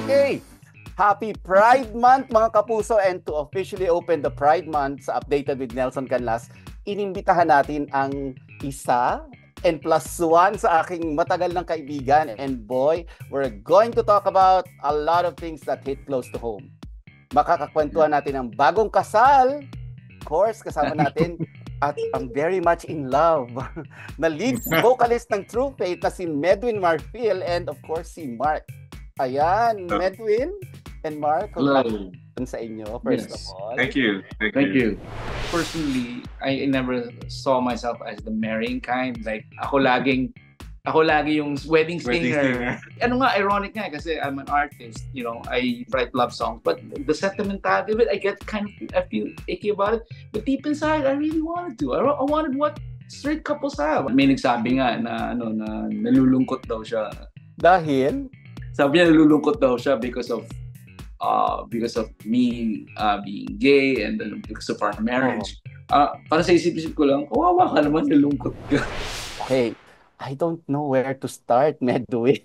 Okay, happy Pride Month mga kapuso, and to officially open the Pride Month sa Updated with Nelson Canlas, inimbitahan natin ang isa and plus one sa aking matagal ng kaibigan, and boy, we're going to talk about a lot of things that hit close to home. Makakakwentuhan natin ang bagong kasal, of course, kasama natin at ang very much in love na lead vocalist ng True Faith na si Medwin Marfil, and of course si Mark. Ayan, Medwin and Mark, congratulations sa inyo, first of all. Thank you. Thank you. Personally, I never saw myself as the marrying kind. Like, ako lagi yung wedding singer. Ano nga, ironic nga kasi I'm an artist, you know, I write love songs, but the sentimentality of it, I feel icky about it. But deep inside, I really wanted to. I wanted what straight couples have. May nagsabi nga na nalulungkot daw siya. Dahil? Sabi niya nalulungkot daw siya because of me being gay and then because of our marriage. Para sa isip-isip ko lang, kawawa ka naman, nalungkot ka. Okay, I don't know where to start, Medwin.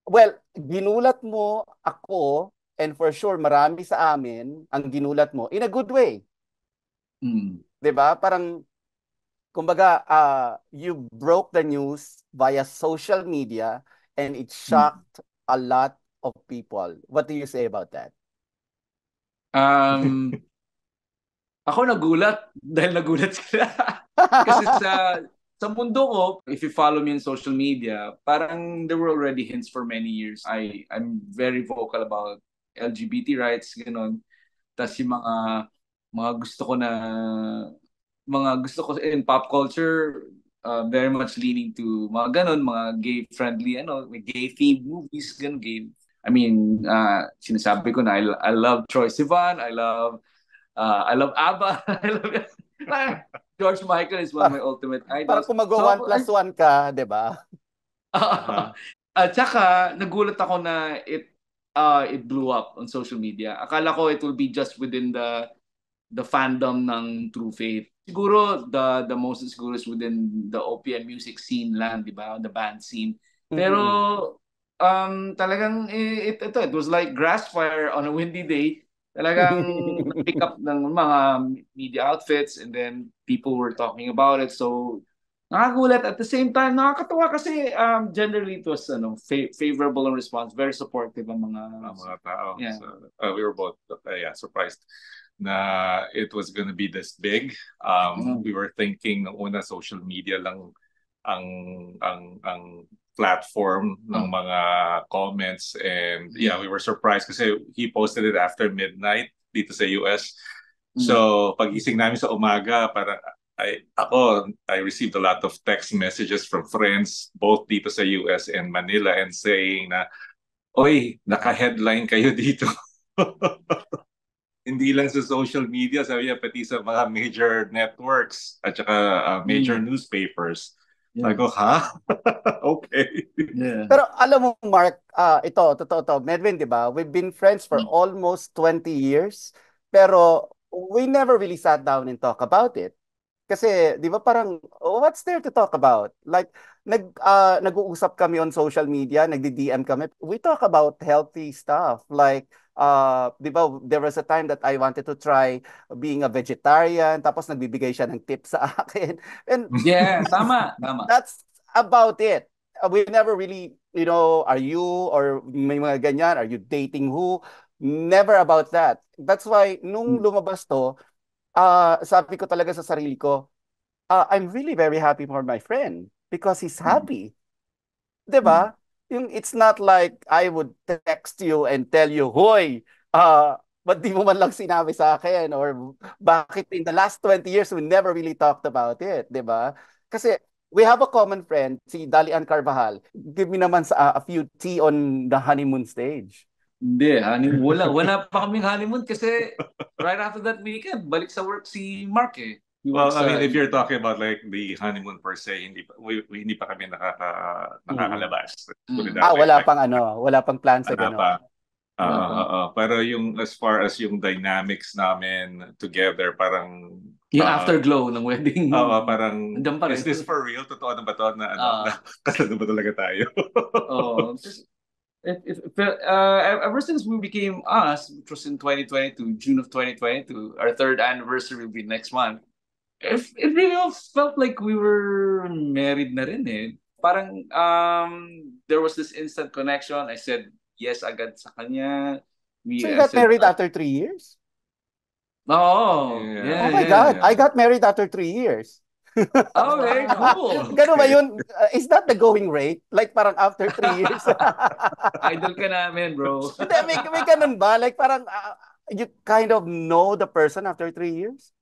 Well, ginulat mo ako, and for sure marami sa amin ang ginulat mo in a good way. Diba? Parang, kumbaga, you broke the news via social media and it shocked a lot of people. What do you say about that? Ako nagulat dahil nagulat sila. Kasi sa mundo ko, if you follow me on social media, parang there were already hints for many years. I'm very vocal about LGBT rights, gano'n. Tapos yung mga gusto ko in pop culture, very much leaning to mga ganon, mga gay-friendly, gay-themed movies, ganon, gay. I mean, sinasabi ko na I love Troye Sivan, I love ABBA, I love George Michael is one of my ultimate idols. Para kung mag-1 plus 1 ka, di ba? At saka, nagulat ako na it blew up on social media. Akala ko it will be just within the fandom ng True Faith. Siguro the most siguro is within the OPM music scene lang, di ba? The band scene. Pero talagang it was like grass fire on a windy day. Talagang pick up ng mga media outfits, and then people were talking about it. So nakagulat, at the same time nakakatawa kasi generally it was favorable and response, very supportive ang mga tao. Yeah. So, we were both surprised na it was gonna be this big. We were thinking nung una social media lang ang platform ng mga comments, and we were surprised kasi he posted it after midnight dito sa US. So pagising namin sa umaga, para I received a lot of text messages from friends both dito sa US and Manila, and saying na, oy, naka-headline kayo dito. Hindi lang sa social media, sabi niya, pati sa mga major networks at saka major newspapers. Like, ha? Okay. Yeah. Pero alam mo, Mark, totoo to. Medwin, di ba? We've been friends for almost 20 years, pero we never really sat down and talk about it. Kasi, di ba, parang, what's there to talk about? Like, nag-uusap kami on social media, nagdi-DM kami. We talk about healthy stuff. Like, di ba, there was a time that I wanted to try being a vegetarian, tapos nagbibigay siya ng tips sa akin. And yeah, tama. That's about it. We never really, are you, or may mga ganyan, are you dating who? Never about that. That's why, nung lumabas to, sabi ko talaga sa sarili ko, I'm really very happy for my friend because he's happy. Diba? It's not like I would text you and tell you, hoy, ba't di mo man lang sinabi sa akin? Or bakit in the last 20 years, we never really talked about it. Diba? Kasi we have a common friend, si Dalian Carvajal. Give me naman a few tea on the honeymoon stage. Hindi, wala pa kaming honeymoon kasi right after that weekend, balik sa work si Mark eh. Well, I mean, if you're talking about like the honeymoon per se, hindi pa kami nakakalabas. Wala pang plan sa gano'n. Pero yung as far as yung dynamics namin together, parang yung afterglow ng wedding. Parang is this for real? Totoo na ba to na kasal na ba talaga tayo? Ever since we became us, which was in 2022, June of 2022, our third anniversary will be next month. It really all felt like we were married na rin eh. Parang there was this instant connection. I said yes agad sa kanya. So you I got said, married after 3 years? oh, Yeah. Oh my yeah. God, I got married after 3 years. Oh, very cool. Ganun ba yun? Is that the going rate? Like parang after 3 years? Idol ka namin, bro. Hindi, may ganun ba? Like parang you kind of know the person after 3 years?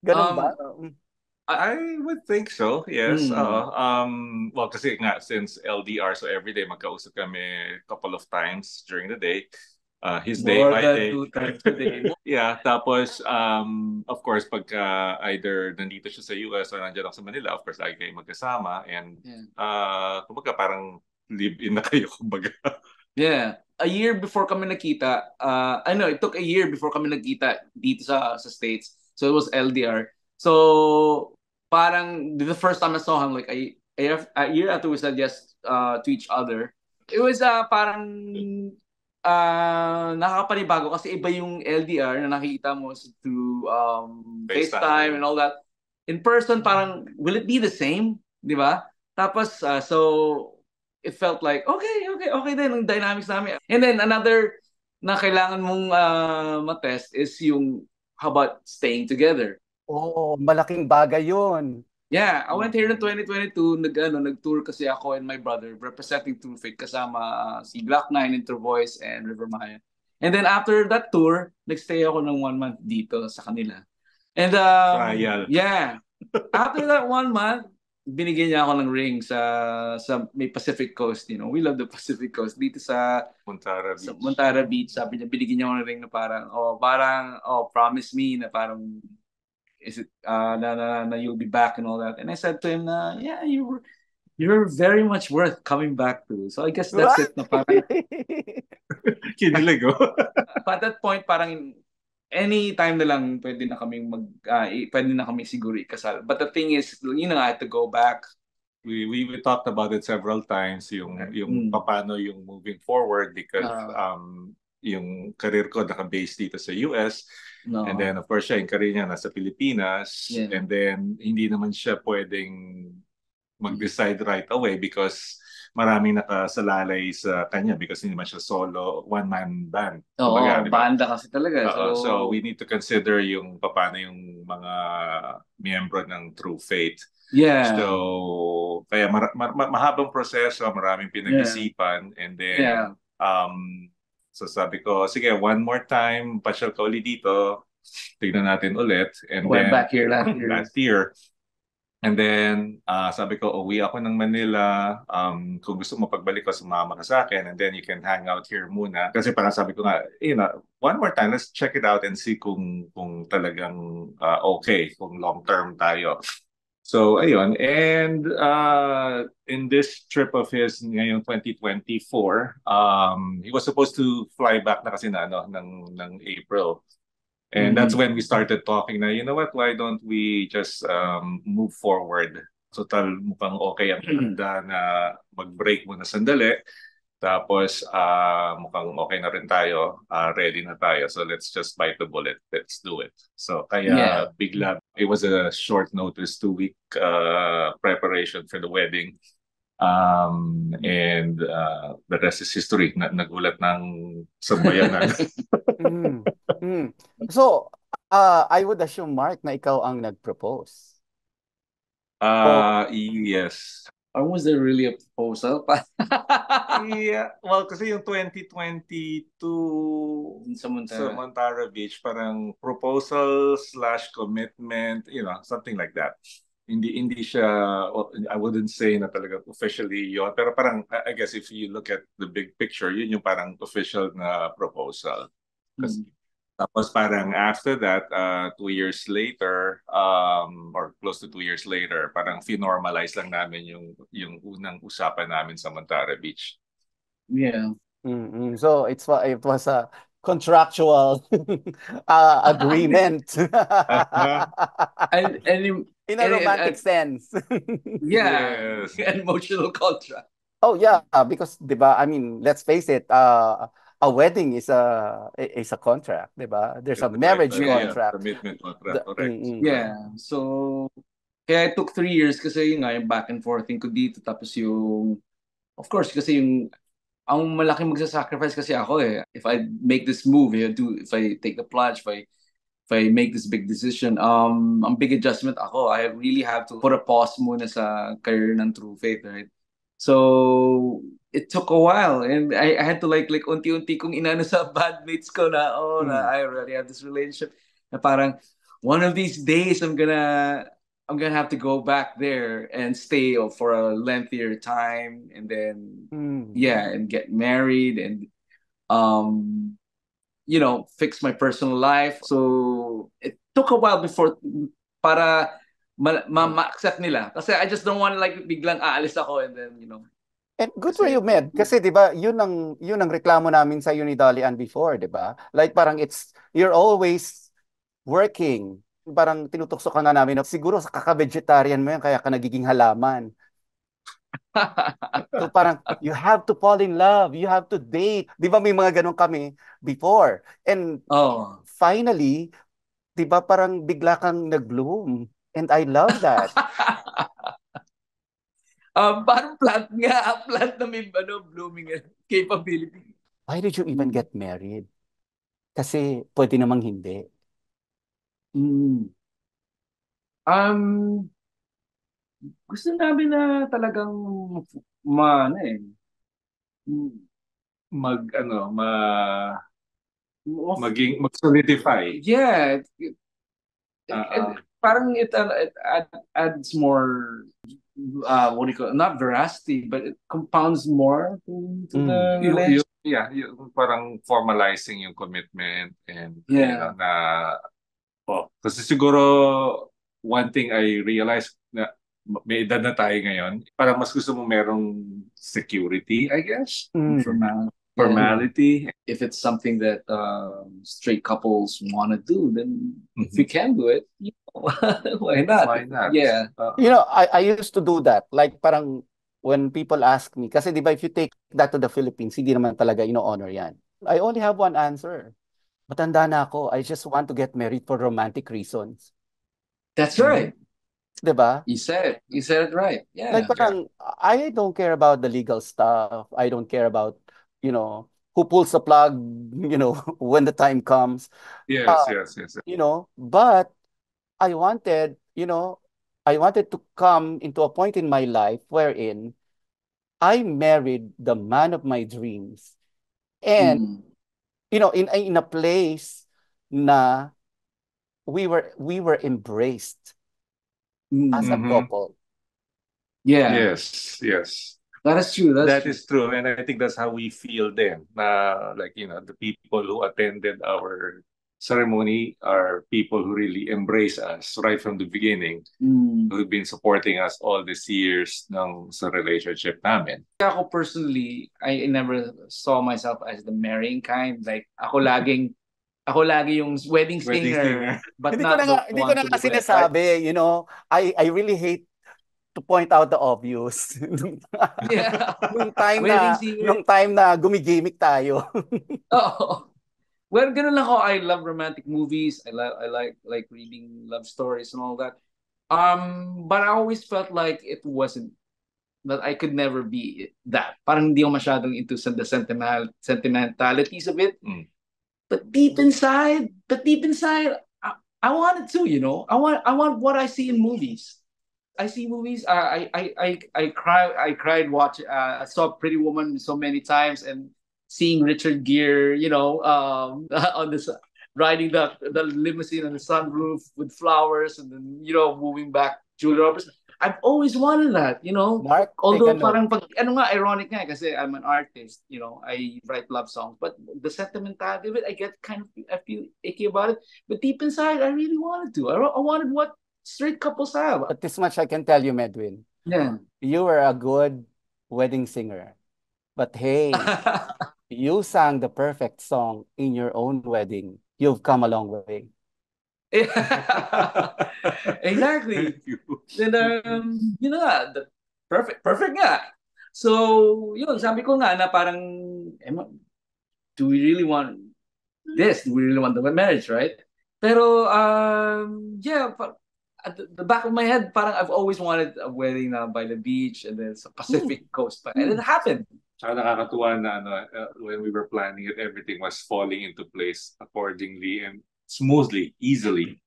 Ganun ba? I would think so, yes. Well, kasi nga, since LDR, so every day magkausap kami a couple of times during the day. His day, More my than day. 2 times a day. Yeah, tapos, of course, pagka either nandito siya sa US or nandiyan ako sa Manila, of course, lagi kayo magkasama. And, kumbaga, parang live-in na kayo, kumbaga. Yeah. A year before kami nakita, I know, it took a year before kami nakita dito sa States. So it was LDR. So parang the first time I saw him, like a year after we said yes to each other, it was parang nakakapanibago kasi iba yung LDR na nakikita mo through FaceTime and all that. In person, parang, will it be the same? Di ba? Tapos, so, it felt like, okay din ang dynamics namin. And then, another na kailangan mong matest is yung, how about staying together? Oh, malaking bagay yun. Yeah, I went here in 2022, nag-tour kasi ako and my brother representing True Fate kasama si Glock 9, Intervoice, and River Maya. And then after that tour, nagstay ako ng 1 month dito sa kanila. And Trial. yeah, after that 1 month, binigyan niya ako ng ring sa may Pacific Coast, you know. We love the Pacific Coast dito sa Montara Beach. Sabi niya, binigyan niya ako ng ring na parang promise me na parang is it na you'll be back and all that. And I said to him na, yeah, you're very much worth coming back to. So I guess that's it na parang kinilig oh. At that point parang any time na lang pwede na kami siguro ikasal. But the thing is, I had to go back. We talked about it several times yung paano yung moving forward because yung career ko naka-base dito sa US. No. And then of course siya yung career niya nasa Pilipinas. Yeah. And then hindi naman siya pwedeng mag-decide right away because maraming nakasalalay sa kanya because hindi naman siya solo one-man band. Oo, banda kasi talaga. So we need to consider yung paano yung mga miyembro ng True Fate. Yeah. So kaya mahabang proseso, maraming pinag-isipan. And then so sabi ko, sige, one more time, pasyal ka ulit dito. Tignan natin ulit. And went then, back here last year. And then, sabi ko, uwi ako ng Manila. Kung gusto mo pagbalik ko, sumama ka sa akin. And then you can hang out here muna. Kasi parang sabi ko nga, one more time, let's check it out and see kung talagang okay, kung long-term tayo. So, ayun. And in this trip of his ngayong 2024, he was supposed to fly back na kasi ng April. And that's when we started talking na, you know what, why don't we just move forward? So, mukhang okay ang handa na mag-break muna sandali. Tapos, mukhang okay na rin tayo. Ready na tayo. So, let's just bite the bullet. Let's do it. So, kaya bigla. It was a short notice, 2-week preparation for the wedding. And the rest is history. Nagulat ng sambayanan. So, I would assume, Mark, na ikaw ang nag-propose. Yes. Or was there really a proposal? Yeah. Well, kasi yung 2022 sa Montara Beach, parang proposal / commitment, something like that. Hindi siya, I wouldn't say na talaga officially yun, pero parang, I guess if you look at the big picture, yun yung parang official na proposal. Tapos parang after that, 2 years later, or close to 2 years later, parang finormalize lang namin yung unang usapan namin sa Montara Beach. Yeah. So it was a contractual agreement. and in a romantic sense. Yeah, yes. An emotional contract. Oh yeah, because 'di ba? I mean, let's face it, a wedding is a contract, 'di ba? There's a Right, marriage right. Yeah. Yeah, contract. commitment contract, The, correct. mm-mm. Yeah. So, kaya it took 3 years kasi yun nga, yung back and forth ko dito. Tapos yung, of course, kasi yung, ang malaking magsasacrifice kasi ako eh. If I make this move, if I take the plunge, if I make this big decision, ang big adjustment ako, I really have to put a pause muna sa career ng True Faith, right? So, it took a while and I had to like unti-unti kong inano sa bandmates ko na, oh, na Mm. I already have this relationship. Na parang, one of these days, I'm gonna have to go back there and stay for a lengthier time and then, Mm. yeah, and get married and, um, fix my personal life. So it took a while before para ma-accept nila. Kasi I just don't want like biglang aalis ako and then, And good for kasi, you, Med. Kasi 'di ba, yun ang reklamo namin sa ni Dolly Ann before, 'di ba? Like parang you're always working. Parang tinutukso ka nga namin na siguro sa kaka-vegetarian mo yan kaya ka nagiging halaman. So parang you have to fall in love, you have to date. 'Di ba may mga ganun kami before? And oh. finally, 'di ba parang bigla kang nag-bloom. And I love that. Parang plant nga, plant na may blooming capability. Why did you even Mm. get married? Kasi pwede namang hindi. Mm. Um, Gusto namin na talagang ano eh. Mag Of, mag-solidify. yeah, Uh, parang it adds more, what do you call it? Not veracity, but it compounds more to the relationship. yung parang formalizing yung commitment and Yeah. na kasi siguro one thing I realized na may edad na tayo ngayon, parang mas gusto mo merong security, I guess. Mm. Formality. If it's something that straight couples want to do, then if we can do it, why not? Why not? Yeah. I used to do that. Like parang when people ask me, kasi di ba if you take that to the Philippines, hindi naman talaga ino-honor yan. I only have one answer. Matanda na ako. I just want to get married for romantic reasons. That's right. Di ba? You said it. You said it right. Yeah. Like parang, I don't care about the legal stuff. I don't care about, who pulls the plug, when the time comes. Yes. But I wanted, I wanted to come into a point in my life wherein I married the man of my dreams. And, in a place na we were embraced as a couple. Yeah. Yes. That is true. That is true. And I think that's how we feel then. Like, the people who attended our ceremony are people who really embrace us right from the beginning, who've been supporting us all these years sa relationship namin. Ako personally, I never saw myself as the marrying kind. Like, ako lagi yung wedding singer. But Hindi not ko na nga sinasabi, I really hate to point out the obvious. Yeah. Nung time na gumigimik tayo. Oh. Well, ganun lang ako. I love romantic movies. I like reading love stories and all that. But I always felt like it wasn't, that I could never be that. Parang hindi ako masyadong into the sentimentalities of it. But deep inside, I wanted to, I want what I see in movies. I see movies. I cried watching. I saw Pretty Woman so many times, and seeing Richard Gere, on this riding the limousine on the sunroof with flowers, and then moving back Julia Roberts. I've always wanted that, Mark, Although parang ironic nga kasi I'm an artist, I write love songs, but the sentimentality of it, I feel icky about it. But deep inside, I really wanted to. I wanted what straight couples have. But this much I can tell you, Medwin. Yeah. You were a good wedding singer. But hey, you sang the perfect song in your own wedding. You've come a long way. Exactly. Thank you. Then the perfect nga. So, yun, sabi ko nga na parang, do we really want this? Do we really want the marriage, right? Pero, yeah, at the back of my head, parang I've always wanted a wedding by the beach and then sa Pacific coast pa. And it happened. Saka nakakatuwa na when we were planning it, everything was falling into place accordingly and smoothly, easily.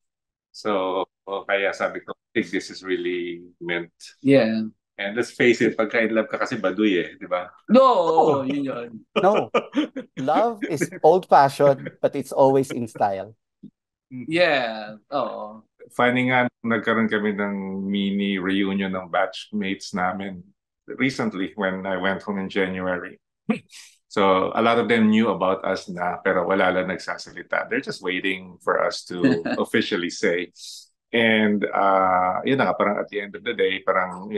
So, kaya sabi ko, I think this is really meant. Yeah. And let's face it, pagka in love ka kasi baduy di ba? No, yun yun. No. Love is old-fashioned, but it's always in style. Yeah. Oo. Funny nga, nagkaroon kami ng mini reunion ng batchmates namin recently when I went home in January. So a lot of them knew about us na, pero wala lang nagsasalita. They're just waiting for us to officially say. And yun na nga, parang at the end of the day, parang,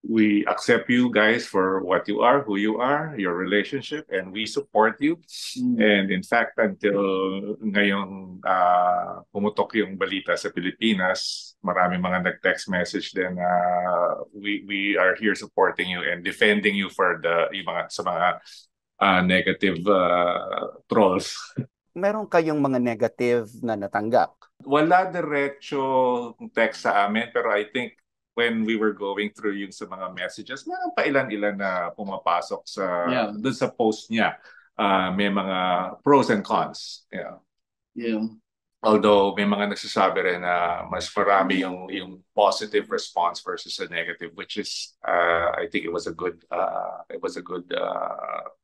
we accept you guys for what you are, who you are, your relationship, and we support you. And in fact, until ngayong pumutok yung balita sa Pilipinas, marami mga nag-text message din na we are here supporting you and defending you for sa mga negative trolls. Meron kayong mga negative na natanggap? Wala diretso text sa amin, pero I think when we were going through yung sa mga messages, meron pa ilan-ilan na pumapasok doon sa post niya. May mga pros and cons. Yeah. Although may mga nagsasabi rin na mas marami yung positive response versus a negative, which is I think it was a good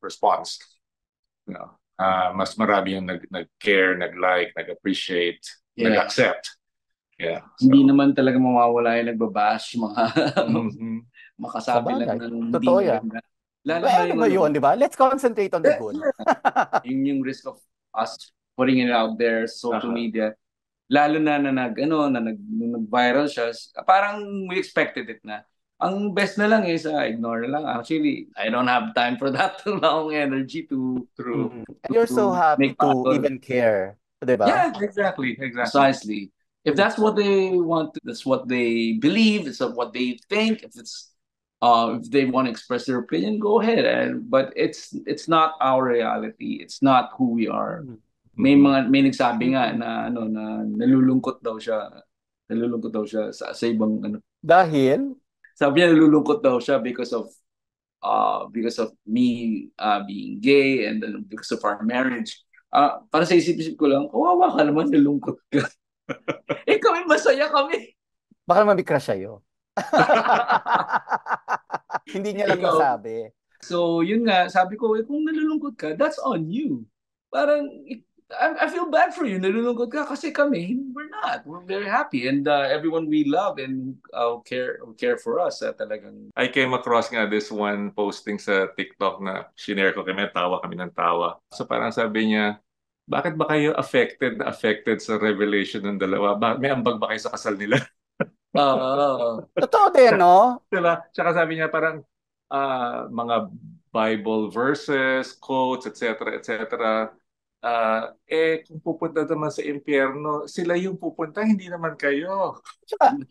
response. Mas marami yung nag-care, nag-like, nag-appreciate, nag-accept. Yeah. So, hindi naman talaga mawawala yung nagbabash, mga makasabi lang ng hindi maganda. Lalo na yun, di ba? Let's concentrate on the good. yung risk of us putting it out there, social media, lalo na nag-viral siya, parang we expected it na. Ang best na lang is ignore na lang. Actually, I don't have time for that long energy to You're so happy to even care, di ba? Yeah, exactly. Precisely. If that's what they want, that's what they believe, it's what they think. If they want to express their opinion, go ahead. But it's not our reality. It's not who we are. May nagsabi nga na nalulungkot daw siya sa ibang Dahil sabi niya nalulungkot daw siya because of me being gay and then because of our marriage. Para sa isip-isip ko lang, kawawa ka naman, nalungkot ka. Kami masaya kami. Baka naman may crush sa'yo. Hindi niya lang masabi. So, yun nga, sabi ko, kung nalulungkot ka, that's on you. Parang, I feel bad for you, nalulungkot ka, kasi kami, we're not. We're very happy. And everyone we love and care for us, talagang. I came across nga this one posting sa TikTok na shinare ko kami, tawa kami ng tawa. So parang sabi niya, bakit ba kayo affected sa revelation ng dalawa? May ambag ba kayo sa kasal nila? Totoo din, no? Diba? Tsaka sabi niya parang mga Bible verses, quotes, etc. Kung pupunta naman sa impyerno, sila yung pupunta, hindi naman kayo.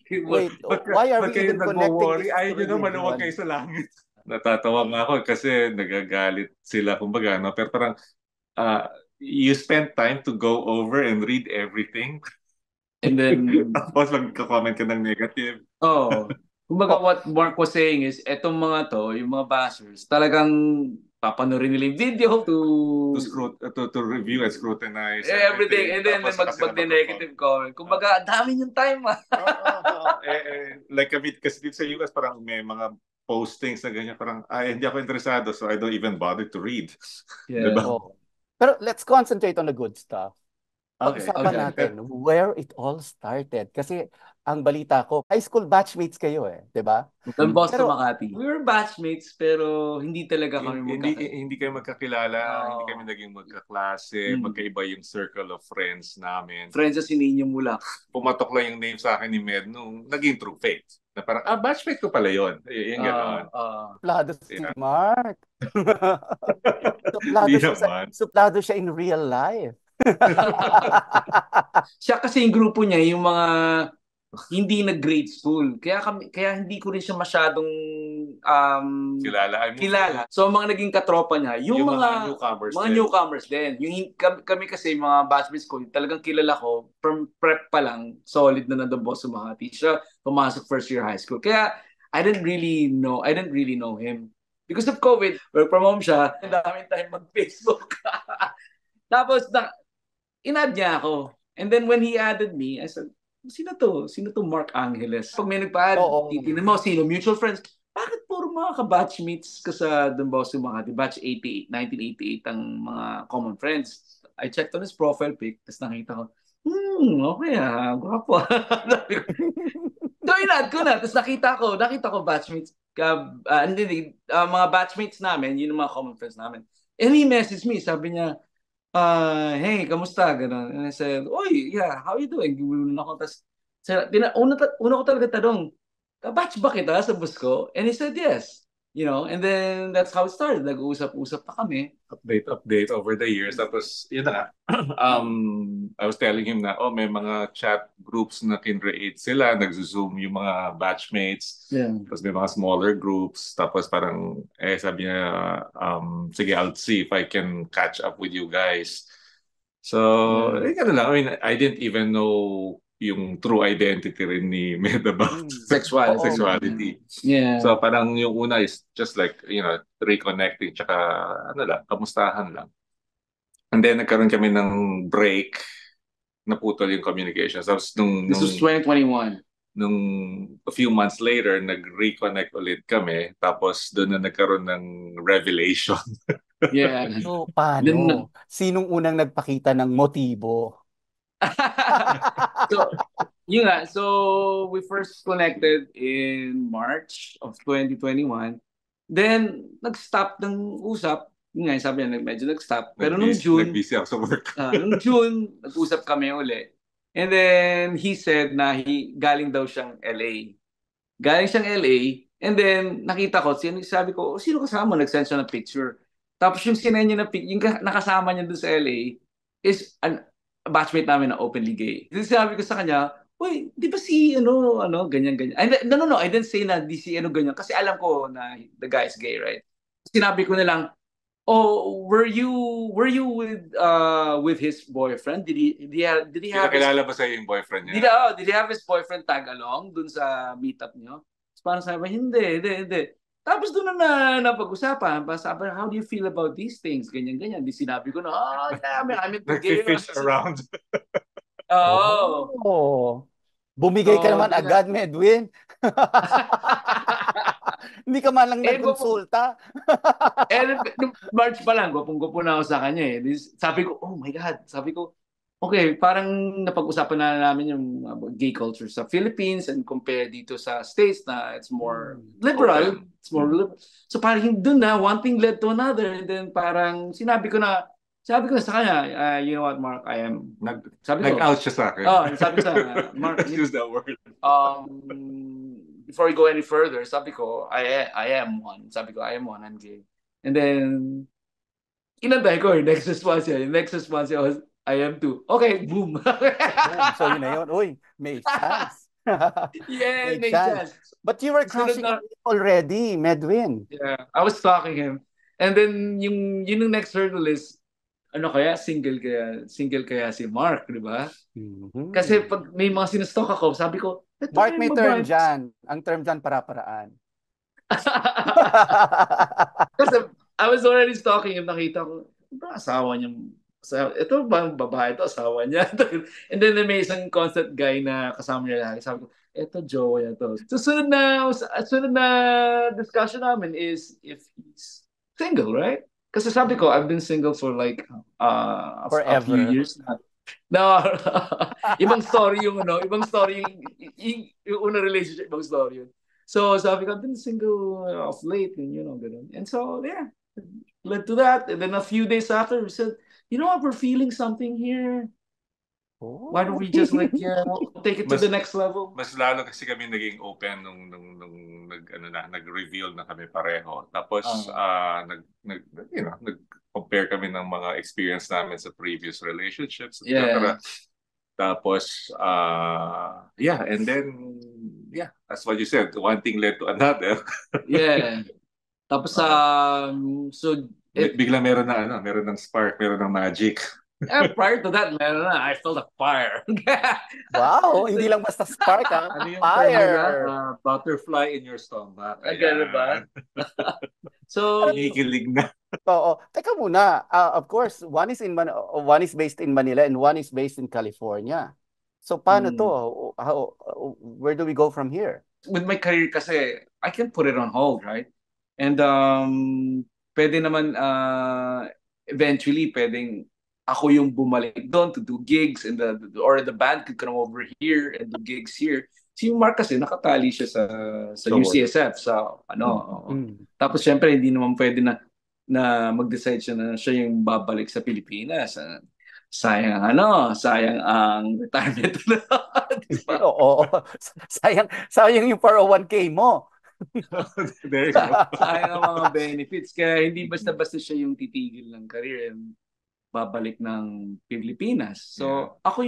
Wait, why are we even connecting this? Ayaw nyo na maluwag kayo sa langit. Natatawa nga ako kasi nagagalit sila, kumbaga, no? Pero parang, you spend time to go over and read everything. And then, tapos magka-comment ka ng negative. Kumbaga, what Mark was saying is, etong mga to, yung mga bashers, talagang papanurin nila yung video to review and scrutinize everything. And then mag-negative comment. Kumbaga, dami yung time. Like kami kasi dito sa US, parang may mga postings na ganyan, parang hindi ako interesado, so I don't even bother to read. Yeah. Diba? Pero let's concentrate on the good stuff. Pag-usapan natin where it all started. Kasi ang balita ko, high school batchmates kayo di ba? From Boston, Makati. We were batchmates pero hindi talaga kami hindi kayo magkakilala, hindi kami naging magkaklase, magkaiba yung circle of friends namin. Friends sa sininyo mula. Pumatok lang yung name sa akin ni Med nung naging True Faith. Na parang, batchmate ko pala yun. Yung gano'n. Suplado si Mark. Suplado siya in real life. Siya kasi yung grupo niya, yung mga hindi nag-grade school. Kaya hindi ko rin siya masyadong kilala. So, mga naging katropa niya, yung mga newcomers din. Yung kami kasi, mga batchmates ko, talagang kilala ko, from prep pa lang, solid na nandun boss sa Makati. Siya, pumasok first year high school. Kaya, I didn't really know him. Because of COVID, work from home siya, ang daming time mag-Facebook. Tapos, in-add niya ako. And then when he added me, I said, sino to? Sino to Mark Angeles? Pag may nagpa-add, titignan mo, sino? Mutual friends. Bakit puro mga ka-batchmates ka sa Don Bosco Makati? Batch 1988 ang mga common friends. I checked on his profile pic, tapos nakita ko, okay gwapo. So in-add ko na, tapos nakita ko batchmates, mga batchmates namin, yun yung mga common friends namin. And he messaged me, sabi niya, hey, kamusta? Ganun. And I said, oy, yeah, how you doing? Gulun ako. Tapos, una ko talaga tanong, batch ba kita sa bus ko? And he said, yes. You know, and then that's how it started. Nag-uusap-usap na kami. Update over the years. Tapos, yun na nga. I was telling him na, may mga chat groups na kinreate sila. Nagzo-zoom yung mga batchmates. Yeah. Tapos may mga smaller groups. Tapos parang, sabi niya, sige, I'll see if I can catch up with you guys. So, ganun lang. I mean, I didn't even know yung true identity rin ni Med about sexuality. Yeah. So parang yung una is just like, reconnecting, tsaka kamustahan lang. And then nagkaroon kami ng break, naputol yung communication. Tapos This was 2021. Nung a few months later, nag-reconnect ulit kami. Tapos doon na nagkaroon ng revelation. Yeah. So, paano? Sinong unang nagpakita ng motibo? So we first connected in March of 2021. Then nag-stop ng usap. Yun nga, sabi niya, medyo nag-stop. Pero nung June, nag-busy ako sa work. nung June, nag-usap kami uli. And then he said na galing daw siyang LA. And then nakita ko, sabi ko, sino kasama? Nag-send siya ng picture. Tapos yung sinend niya yung nakasama niya doon sa LA is batchmate namin na openly gay. Sabi ko sa kanya, uy, di ba si ganyan. No, I didn't say na di si ganyan kasi alam ko na the guy is gay, right? Sinabi ko na lang, were you with his boyfriend? Did he have Kilala ba sa yung boyfriend niya? Did he have his boyfriend tag along dun sa meetup niyo? Parang sabi, hindi. Tapos doon na napag-usapan. Sabi, how do you feel about these things? Ganyan. Di sinabi ko na, I'm into gay. Nag-fish around. Bumigay ka naman agad, Medwin. Hindi ka man lang nagkonsulta. March pa lang, gwapong-gwapo na ako sa kanya eh. Sabi ko, oh my God. Sabi ko, okay, parang napag-usapan na namin yung gay culture sa Philippines and compare dito sa States na it's more liberal. It's more liberal. So parang doon na, one thing led to another. And then parang sabi ko na sa kanya, you know what, Mark, I am... Nag-out siya sa akin. Sabi ko sa Mark, use that word. Before we go any further, sabi ko, I am one. Sabi ko, I am one, I'm gay. And then, inantay ko, next response niya was, I am too. Okay, boom. So yun na yun. Uy, may chance. Yeah, may chance. But you were crushing already, Medwin. Yeah, I was stalking him. And then yung next hurdle is single kaya si Mark, di ba? Mm-hmm. Kasi pag may mga sinustalk ako, sabi ko, Mark may term dyan. Ang term dyan para-paraan. Kasi I was already stalking him, nakita ko, asawa niya. Ito ba ang babae ito, asawa niya? And then may isang constant guy na kasama niya lagi. Sabi ko, ito jowa niya to. So sunod na discussion namin is if he's single, right? Kasi sabi ko, I've been single for like a few years na. No, ibang story yung unang relationship, ibang story yun. So sabi ko, I've been single of late, and ganun. And so, yeah, led to that. And then a few days after, we said, you know what, we're feeling something here. Why don't we just take it to the next level? Mas lalo kasi kami naging open nung nag-reveal na kami pareho. Tapos nag-compare kami ng mga experience namin sa previous relationships, etc. Tapos and then yeah, that's what you said. One thing led to another. Yeah. Tapos so Bigla meron ng spark, meron ng magic. prior to that, meron na, I felt a fire. Wow, hindi lang basta spark, Ano yung term nila? fire. Butterfly in your stomach. Ganun ba? So, Kinikilig na. Oo. Teka muna. Of course, one is based in Manila and one is based in California. So paano to? Where do we go from here? with my career kasi, I can put it on hold, right? And pwede naman eventually pwedeng ako yung bumalik doon to do gigs and or the band could come over here and do gigs here. Si Mark kasi nakatali siya sa UCSF sa Tapos syempre hindi naman pwede na mag-decide siya na siya yung babalik sa Pilipinas. Sayang ang retirement. Diba? Oo. Sayang yung 401k mo. There you go. Sayang ang mga benefits. Kaya hindi basta-basta siya yung titigil ng career and babalik ng Pilipinas. So, ako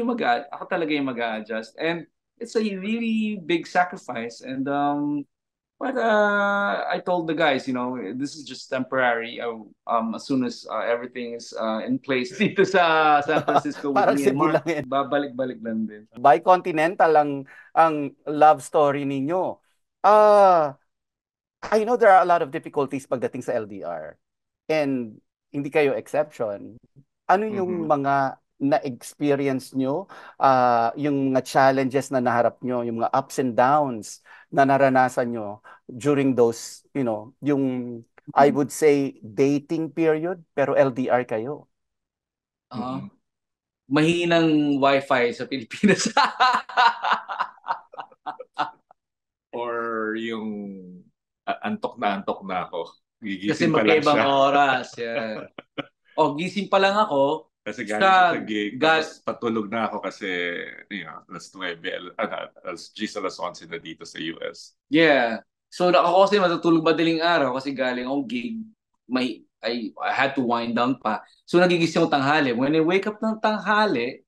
talaga yung mag-a-adjust. And it's a really big sacrifice. And but I told the guys, this is just temporary. As soon as everything is in place dito sa San Francisco with Parang me and Mark, lang babalik-balik lang din. Bicontinental ang love story ninyo. I know there are a lot of difficulties pagdating sa LDR. And hindi kayo exception. Ano yung mga na-experience nyo, yung mga challenges na naharap nyo, yung mga ups and downs na naranasan nyo during those, yung, I would say, dating period, pero LDR kayo? Mahinang wifi sa Pilipinas. Or yung antok na ako. Kasi magkaibang oras. Yeah. Gising pa lang ako. Kasi galing sa gig, tapos patulog na ako kasi, alas 9, alas 10, alas 11 na dito sa US. Yeah. So, ako kasi matutulog madaling araw kasi galing akong gig. I had to wind down pa. So, nagigising ako tanghali. When I wake up ng tanghali,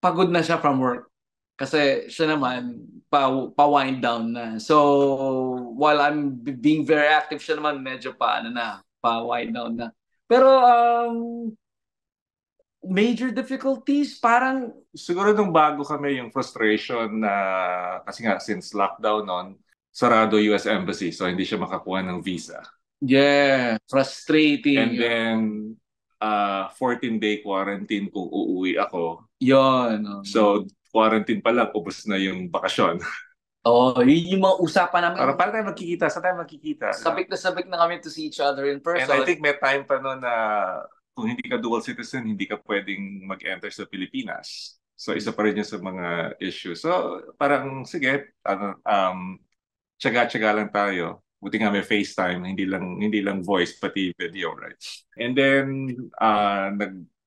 pagod na siya from work. Kasi siya naman, pa-wind down na. So, while I'm being very active, siya naman medyo pa-wind down na. Pero, major difficulties, parang... Siguro nung bago kami yung frustration na, kasi nga, since lockdown noon, sarado US Embassy, so hindi siya makakuha ng visa. Yeah, frustrating. And then, 14-day quarantine kung uuwi ako. Yun. So, quarantine pa lang, ubos na yung bakasyon. Yun yung mga usapan namin. Para tayo magkikita, saan tayo magkikita? Sabik na kami to see each other in person. And I think may time pa noon na kung hindi ka dual citizen, hindi ka pwedeng mag-enter sa Pilipinas. So, isa pa rin yun sa mga issues. So, parang, sige, tsaga-tsaga lang tayo. Buti nga may FaceTime, hindi lang voice, pati video, right? And then,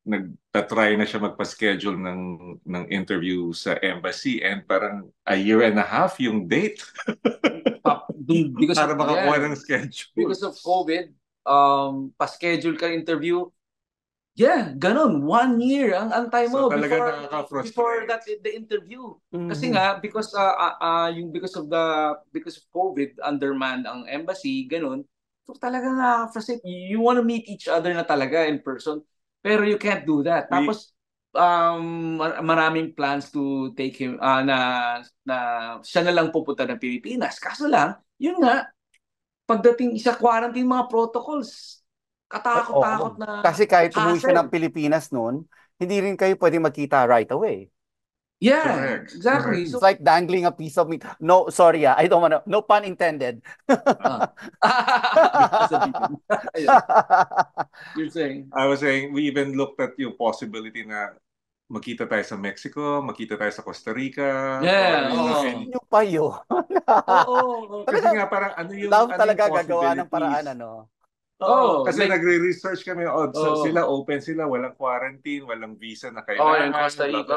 nagtatry na siya magpa-schedule ng interview sa embassy and parang a year and a half yung date. Para makakuha ng schedule. Because of COVID, pa-schedule ka interview, ganun. 1 year ang time mo before that the interview. Kasi nga because of COVID undermanned ang embassy, ganun. So talaga frustrate. You want to meet each other na talaga in person, pero you can't do that. Tapos maraming plans to take him na siya na lang pupunta ng Pilipinas. Kaso lang, yun nga, pagdating sa quarantine mga protocols, katakot-takot na. Kasi kahit umuwi siya ng Pilipinas noon, hindi rin kayo pwede magkita right away. Yeah, correct. exactly. It's like dangling a piece of meat. No, sorry, I don't want to. No pun intended. You're saying? I was saying, we even looked at yung possibility na makita tayo sa Mexico, makita tayo sa Costa Rica. Yeah. Yung pa yun. Kasi nga parang love talaga gagawa ng paraan, kasi nagre-research kami, sila open sila, walang quarantine, walang visa na kailangan. Yung Costa Rica.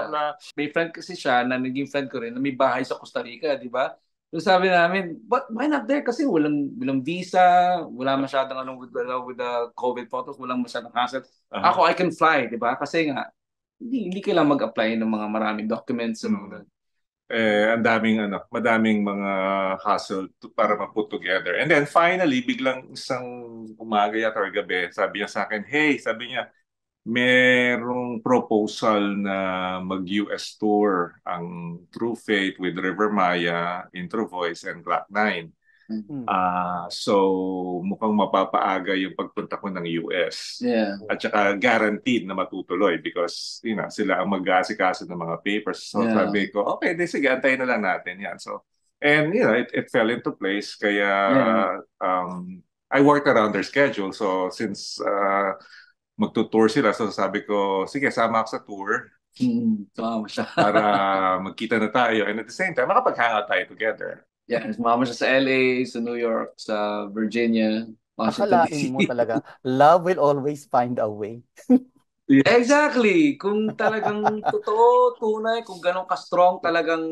May friend kasi siya na naging friend ko rin na may bahay sa Costa Rica, di ba? So sabi namin, but why not there? Kasi walang visa, wala masyadong with the COVID photos, walang masyadong hassle. Ako, I can fly, di ba? Kasi nga, hindi kailangan mag-apply ng mga maraming documents. ang daming madaming mga hassle para ma-put together. And then finally, biglang isang umaga yata or gabi, sabi niya sa akin, hey, sabi niya, merong proposal na mag-US tour ang True Faith with River Maya, Intro Voice, and Glock 9. So mukhang mapapaaga yung pagpunta ko ng US. Yeah. At saka guaranteed na matutuloy because sila ang mag-aasikaso ng mga papers. So sabi ko, okay, sige, antayin na lang natin yan. So, and it fell into place. Kaya I worked around their schedule. So since magtutour sila, so sabi ko, sige, sama ako sa tour. Sumama siya. Para magkita na tayo. And at the same time, makapag-hangout tayo together. Yeah, sumama siya sa LA, sa New York, sa Virginia, Washington Akalain DC. mo talaga, love will always find a way. Yes. Exactly. Kung talagang totoo, tunay, kung ganun ka-strong, talagang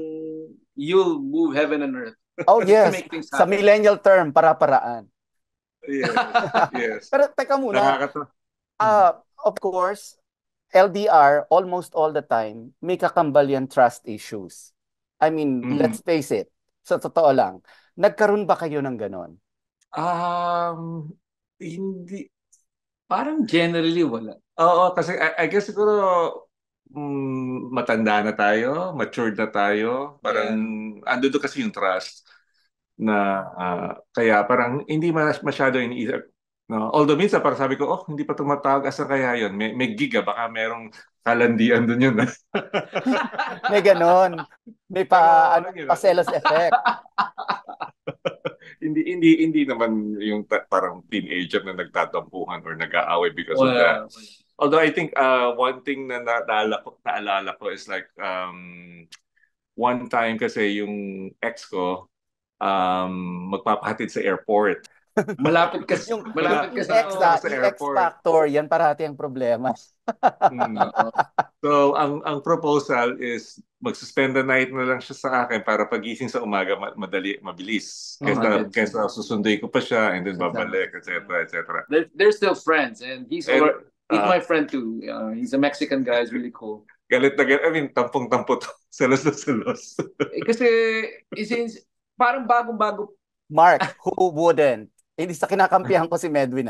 you'll move heaven and earth. Oh To yes, make things sa happen. millennial term, para-paraan. Yes, yes. Pero teka muna, Nakakatawa. of course, LDR, almost all the time, may kakambal yan trust issues. I mean, let's face it, sa totoo lang, nagkaroon ba kayo ng ganon? Hindi. Parang generally wala. Oo, kasi I guess siguro matanda na tayo, matured na tayo. Parang ando doon kasi yung trust na kaya parang hindi masyado iniisip. No? Although minsan parang sabi ko, hindi pa tumatawag, asa kaya yun? May giga, baka merong kalandian doon yun. May ganon. May pa-selos effect. Hindi naman yung parang teenager na nagtatampuhan or nag-aaway because of that. Although I think one thing na naalala ko is like one time kasi yung ex ko magpapahatid sa airport. Malapit kasi yung sa X factor, yan parati ang problema. So ang proposal is mag-suspend the night na lang siya sa akin para pagising sa umaga mabilis. Kesa susunduin ko pa siya and then babalik, etc. etc. They're still friends and he's my friend too. He's a Mexican guy, he's really cool. Galit na galit. I mean, tampong-tampo to. Selos na selos. Kasi since parang bagong-bago. Mark, who wouldn't? Hindi sa kinakampihan ko si Medwin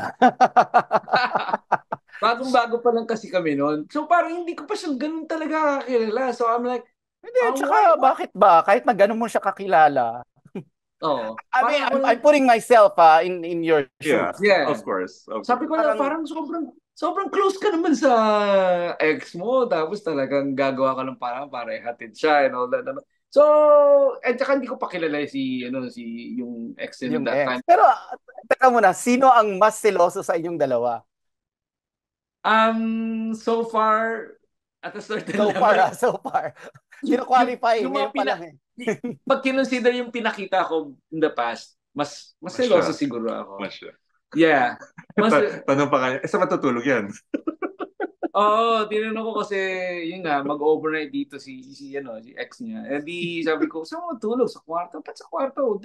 Bagong-bago pa lang kasi kami noon. So parang hindi ko pa siyang ganun talaga kakilala. So I'm like, hindi, tsaka bakit ba? Kahit na ganun mo siya kakilala. I mean, I'm putting myself in your shoes. Yeah, of course. Sabi ko na parang sobrang close ka naman sa ex mo. Tapos talagang gagawa ka ng parang para ihatid siya and all that. So, at saka hindi ko pa kilala yung ex in that time. Pero, teka muna, sino ang mas seloso sa inyong dalawa? So far, at a certain level. So far. Kino-qualify ngayon pa lang Pag kinonsider yung pinakita ko in the past, mas seloso siguro ako. Mas siya. Yeah. Tanong pa kanya, saan matutulog yan? Oo, tinanong ko kasi, yun nga, mag-overnight dito si ex niya. Eh di, sabi ko, saan mo tulog? Sa kwarto? Ba't sa kwarto?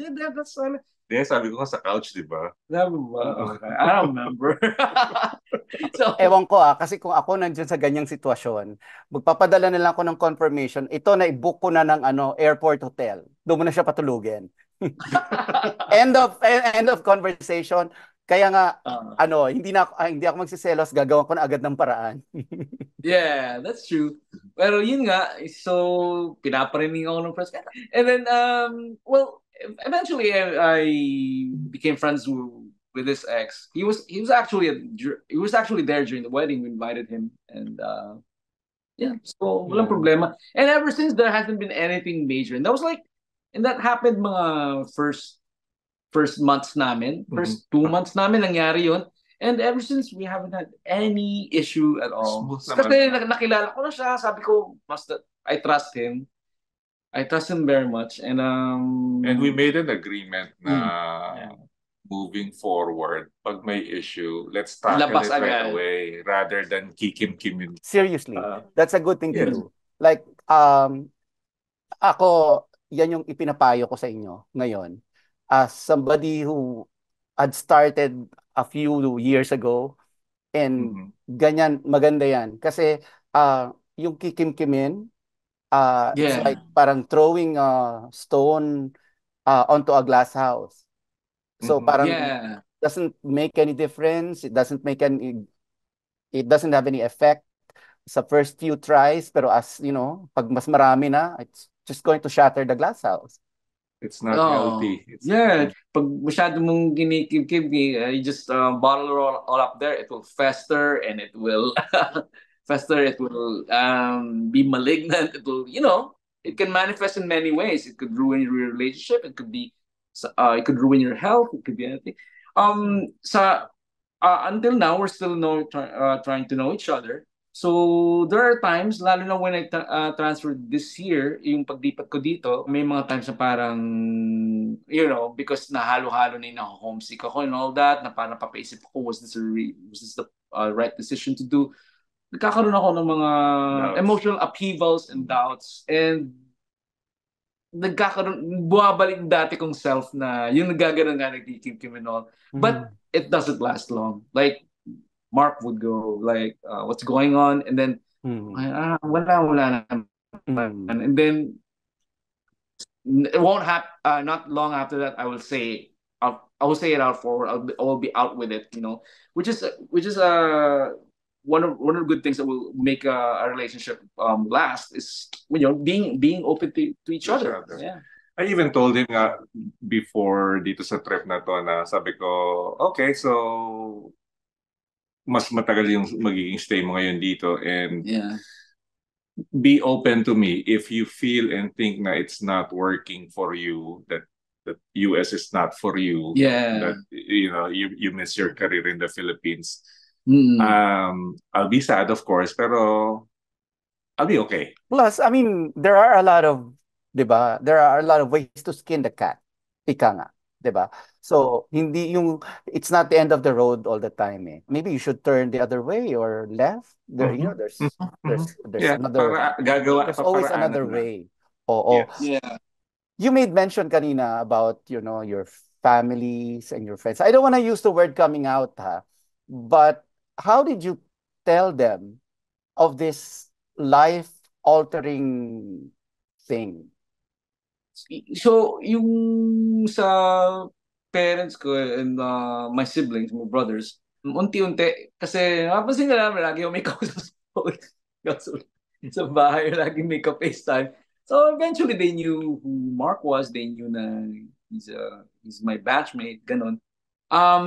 Sabi ko nga sa couch, di ba? Sabi ba? Okay. I don't remember. Ewan ko kasi kung ako nandiyan sa ganyang sitwasyon, magpapadala na lang ako ng confirmation, ito na i-book ko na ng airport hotel. Doon mo na siya patulugin. End of conversation. Kaya nga, hindi ako magsiselos, gagawin ko na agad ng paraan. Yeah, that's true. Pero yun nga, so pinaparinig ako ng friends. And then, eventually I became friends with his ex. He was actually there during the wedding. We invited him, and so walang problema. And ever since, there hasn't been anything major. And that was like, and that happened mga first months namin, first 2 months namin nangyari yun. And ever since, we haven't had any issue at all. Kasi nakilala ko na siya, sabi ko, I trust him. I trust him very much. And we made an agreement na moving forward, pag may issue, let's tackle it right away rather than kikim-kimin. Seriously, that's a good thing to do. Like, ako, yan yung ipinapayo ko sa inyo ngayon. As somebody who had started a few years ago, and ganyan, maganda yan. Kasi yung kikim-kimin, It's Yeah. like parang throwing a stone onto a glass house. So Mhm. parang Yeah. doesn't make any difference. It doesn't have any effect sa first few tries, pero as you know, pag mas marami na, it's just going to shatter the glass house. It's not Oh, healthy. It's yeah. Pag masyado mong kinikib-kib, you just bottle it all up there. It will fester and it will fester. It will be malignant. It will, it can manifest in many ways. It could ruin your relationship. It could ruin your health. It could be anything. Until now, we're still trying to know each other. So there are times, lalo na when I transferred this year, yung paglipat ko dito, may mga times na parang, because nahalo-halo na yung homesick ako and all that, na parang napapaisip ako, was this the right decision to do? Nagkakaroon ako ng mga Doubts. emotional upheavals and doubts, and buwabalik dati kong self na yung nagagano'n nga, nagkikim and all. But it doesn't last long. Like, Mark would go like, "What's going on?" And then, wala na. And then it won't happen. Not long after that, I will say it out forward. I will be out with it. Which is one of the good things that will make a relationship last is being open to each other. Yeah. I even told him before dito sa trip na to na sabi ko, okay, so mas matagal yung magiging stay mo ngayon dito and Yeah. be open to me if you feel and think na it's not working for you, that US is not for you, Yeah. that you miss your career in the Philippines. Mm. I'll be sad, of course, pero I'll be okay. Plus, I mean, there are a lot of, 'di ba? There are a lot of ways to skin the cat. Ika nga, 'di ba? So, it's not the end of the road all the time eh. Maybe you should turn the other way or left. There's Yeah, another para gagawa, there's always paparaanan another lang. way. Oo. Yes. Yeah. You made mention kanina about, your families and your friends. I don't want to use the word coming out, but how did you tell them of this life-altering thing? So, yung sa parents ko and my siblings, my brothers, unti-unti, kasi napansin ka namin, lagi yung may kausap sa bahay, lagi may ka-FaceTime. So, eventually, they knew who Mark was. They knew na he's my batchmate, ganun.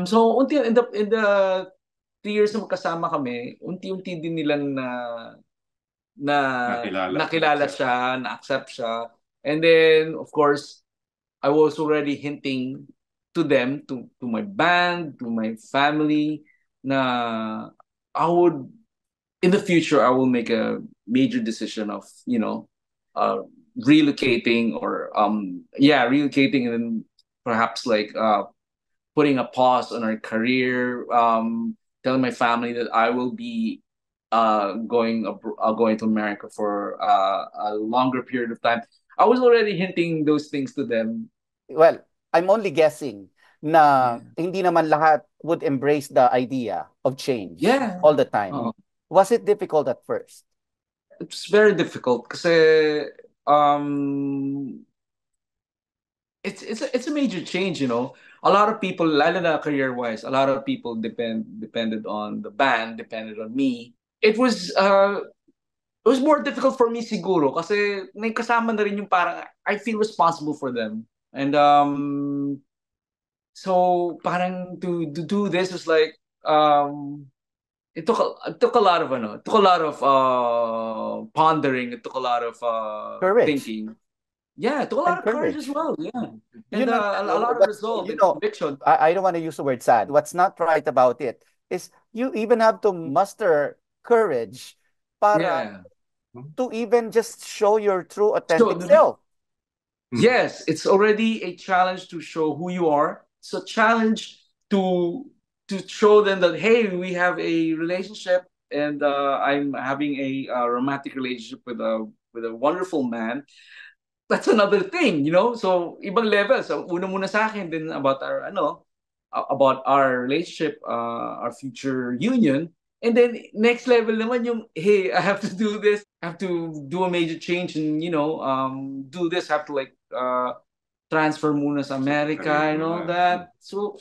So, in the 3 years na magkasama kami, unti-unti din nilang na nakilala siya, na-accept siya. And then, of course, I was already hinting to them, to my band, to my family, na in the future, I will make a major decision of, relocating or, relocating and then perhaps like putting a pause on our career, telling my family that I will be going to America for a longer period of time. I was already hinting those things to them. Well, I'm only guessing na hindi naman lahat would embrace the idea of change all the time. Was it difficult at first? It's very difficult kasi it's a major change, A lot of people, lalo na career-wise, a lot of people depended on the band, depended on me. It was more difficult for me siguro kasi may kasama na rin yung parang I feel responsible for them. And so parang to do this was like it took a lot of pondering, it took a lot of Courage. thinking. Yeah, it took a lot of courage as well. Yeah. And a lot of but, resolve and conviction. I don't want to use the word sad. What's not right about it is you even have to muster courage para to even just show your true authentic self. Yes, it's already a challenge to show who you are. It's a challenge to show them that, hey, we have a relationship and I'm having a romantic relationship with a wonderful man. That's another thing, So ibang level. So una muna sa akin then about our relationship, our future union, And then next level naman yung, hey, I have to do this, I have to do a major change and do this, have to like transfer muna sa America and all that. So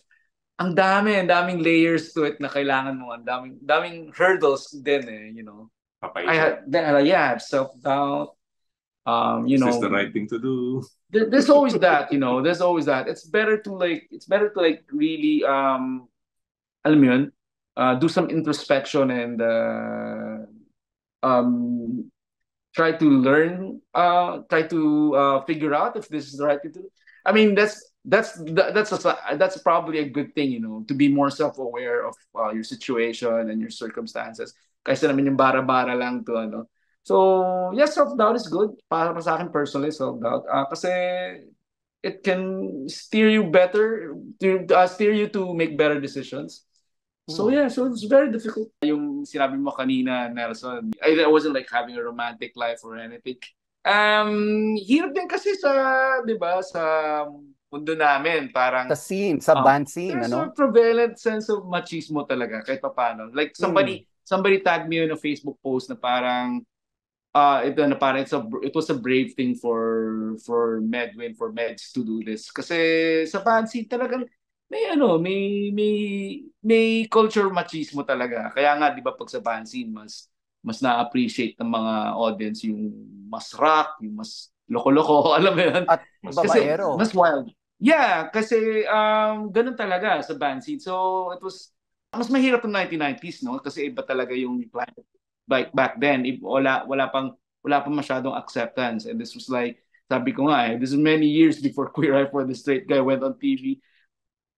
ang daming layers to it na kailangan mo, ang daming hurdles din I have self-doubt. Is this the right thing to do? There's always that, there's always that. It's better to like really alam mo yun, do some introspection and try to learn, try to figure out if this is the right thing to do. I mean, that's probably a good thing, to be more self-aware of your situation and your circumstances. Kaysa naman yung bara-bara lang to ano. So, yes, self-doubt is good. Para sa akin personally, self-doubt. Kasi it can steer you better, steer you to make better decisions. So yeah, so it's very difficult. Yung sinabi mo kanina, Nelson, I wasn't like having a romantic life or anything. Hirap din kasi sa, 'di ba, sa mundo namin, parang Sa scene, sa band scene, there's a prevalent sense of machismo talaga kahit paano. Like somebody tagged me in a Facebook post na parang it was a brave thing for Medwin, for Meds to do this. Kasi sa band scene talagang may culture machismo talaga. Kaya nga 'di ba pag sa band scene mas na-appreciate ng mga audience yung mas rock, yung mas loko-loko, alam mo yun? At Kasi babaero. mas wild. Yeah, kasi ganun talaga sa band scene. So it was mas mahirap ng 1990s, no? Kasi iba talaga yung climate back then. Wala pang masyadong acceptance, and this was like, sabi ko nga this is many years before Queer Eye for the Straight Guy went on TV.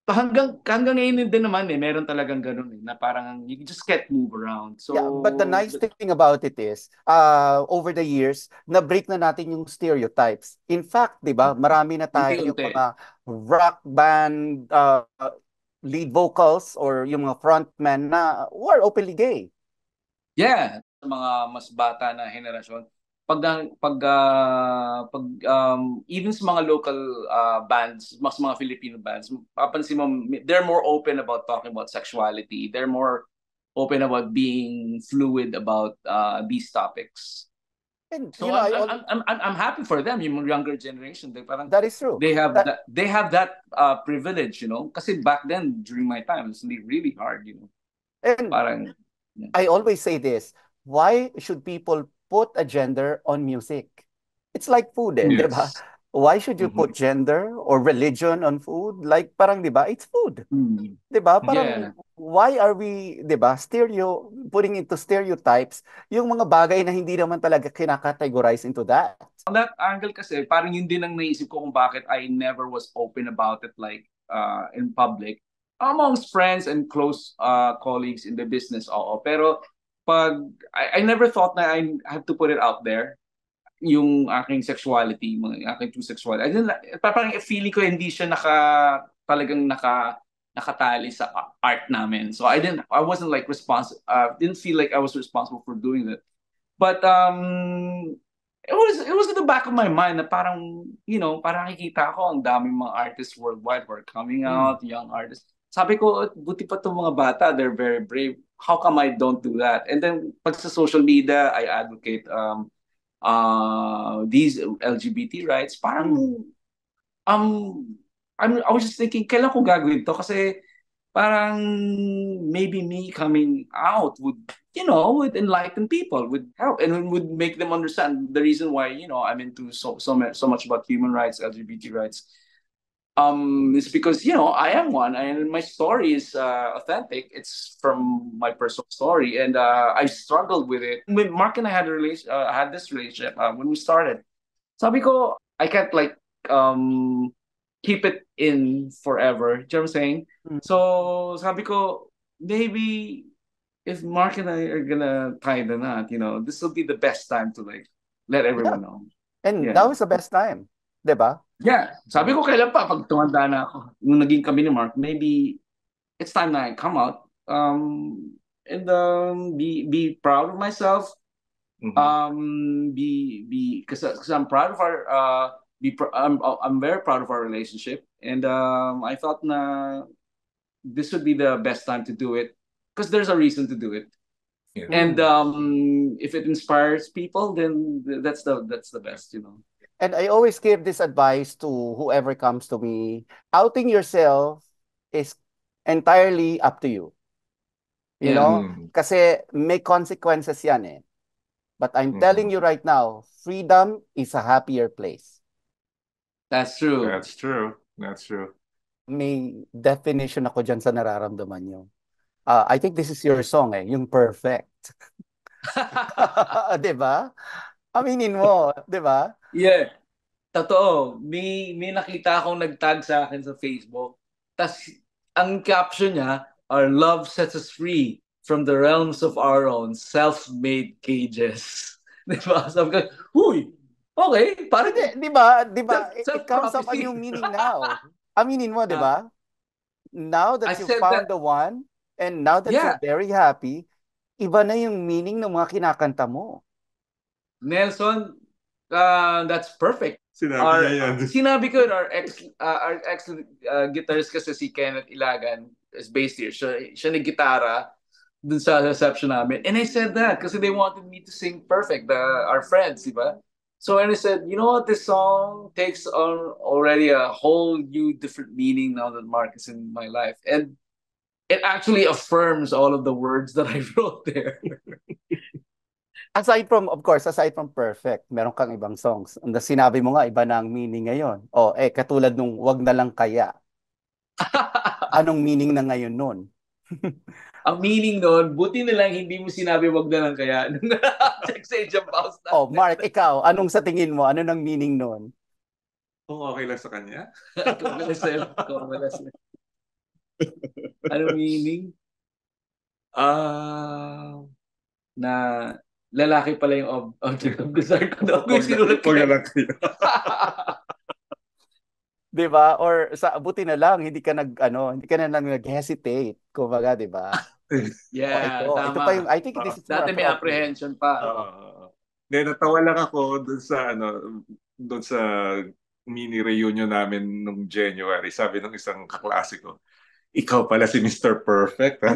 Hanggang ngayon din naman meron talagang ganun na parang you just can't move around. So Yeah, but the nice thing about it is, over the years, na-break na natin yung stereotypes. In fact, di ba, marami na tayo yung Unti-unti. mga rock band lead vocals or yung mga frontmen na who are openly gay. Yeah, sa mga mas bata na henerasyon, even sa mga local bands, mas mga Filipino bands, papansin mo they're more open about talking about sexuality. They're more open about being fluid about these topics. And So I'm happy for them, yung younger generation. That is true. They have that privilege, Kasi back then during my time, it's really hard, And Parang I always say this, why should people put a gender on music? It's like food, di ba? Yes. Why should you put gender or religion on food? Like parang, di ba, it's food. Di ba? Parang, why are we, di ba, putting into stereotypes yung mga bagay na hindi naman talaga kinakategorize into that? On that angle kasi, parang yun din ang naisip ko kung bakit I never was open about it like in public. Amongst friends and close colleagues in the business, oo. Pero pag I never thought na I have to put it out there, yung aking sexuality, yung aking true sexuality. Parang feeling ko hindi siya talagang nakatali sa art namin. So I wasn't like didn't feel like I was responsible for doing that. But it was in the back of my mind na parang, parang nakikita ko ang daming mga artists worldwide who are coming out, young artists. Sabi ko, buti pa itong mga bata, they're very brave. How come I don't do that? And then pag sa social media, I advocate these LGBT rights. Parang I was just thinking, kailan ko gagawin to? Kasi parang maybe me coming out would enlighten people, would help, and would make them understand the reason why I'm into so much about human rights, LGBT rights. It's because I am one, and my story is authentic. It's from my personal story, and I struggled with it. When Mark and I had this relationship when we started, sabi ko I can't like keep it in forever. Do you know what I'm saying? So sabi ko maybe if Mark and I are gonna tie the knot, this will be the best time to like let everyone know. And that was the best time, diba? Yeah. Sabi ko kailan pa pag tumanda na ako. Nung naging kami ni Mark, maybe it's time na I come out and be proud of myself. Because I'm proud of our I'm very proud of our relationship, and I thought na this would be the best time to do it because there's a reason to do it. Yeah. And if it inspires people, then that's the best, you know. And I always give this advice to whoever comes to me. Outing yourself is entirely up to you. You Yeah, know? Kasi may consequences yan eh. But I'm telling you right now, freedom is a happier place. that's true. That's true. That's true. May definition ako dyan sa nararamdaman nyo. I think this is your song eh, yung perfect. 'Di ba? Aminin mo, 'di ba? Yeah, totoo. May nakita akong nagtag sa akin sa Facebook. Tas ang caption niya, "Our love sets us free from the realms of our own self-made cages." Di ba? Sabi ko, huy, okay, parang Hindi, 'di ba? It comes up a self-prophecy. new meaning now. Aminin mo, 'di ba? Now I that you said found that, the one and now that you're yeah, very happy, iba na yung meaning ng mga kinakanta mo. Nelson, that's perfect. Sinabi niya yan. Sinabi ko, our ex guitarist kasi si Kenneth Ilagan is based here. Siya nag-gitara dun sa reception namin. And I said that kasi they wanted me to sing perfect, our friends, di ba? So and I said, you know what, this song takes on already a whole new different meaning now that Mark is in my life. And it actually affirms all of the words that I wrote there. Of course, aside from perfect, meron kang ibang songs. Na sinabi mo nga, iba na ang meaning ngayon. Katulad nung wag na lang kaya. Anong meaning na ngayon nun? Ang meaning nun, buti na lang hindi mo sinabi wag na lang kaya. Nung check sa Age of Mouse na. Mark, ikaw, anong sa tingin mo? Ano nang meaning nun? Kung okay lang sa kanya. Anong meaning? Na lalaki pala yung object of desire ko daw. Kung sinulat ko. Wag na lang kayo. Di ba? Or buti na lang, hindi ka na lang nag-hesitate. Kumbaga, di ba? Yeah, Ito tama. pa yung, I think this is more Dati may appropriate. apprehension pa. Hindi, natawa lang ako dun sa mini reunion namin nung January. Sabi ng isang kaklase ko, ikaw pala si Mr. Perfect, ha?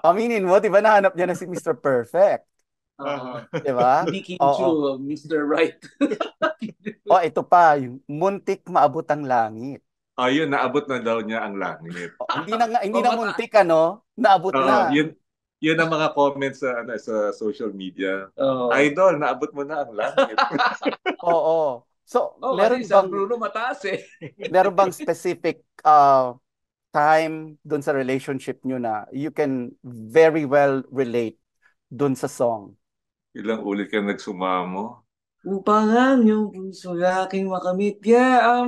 Aminin mo, di ba nahanap niya na si Mr. Perfect? Di ba? Hindi Kinchu, Mr. Right. Ito pa, yung muntik maabot ang langit. Ayun, naabot na daw niya ang langit. Hindi na muntik, naabot na. Yun ang mga comments sa social media. Idol, naabot mo na ang langit. Oo. So, meron bang Bruno mataas eh. Meron bang specific time dun sa relationship nyo na you can very well relate dun sa song? Ilang ulit ka nagsumamo? Upang ang iyong puso aking makamit. Yeah,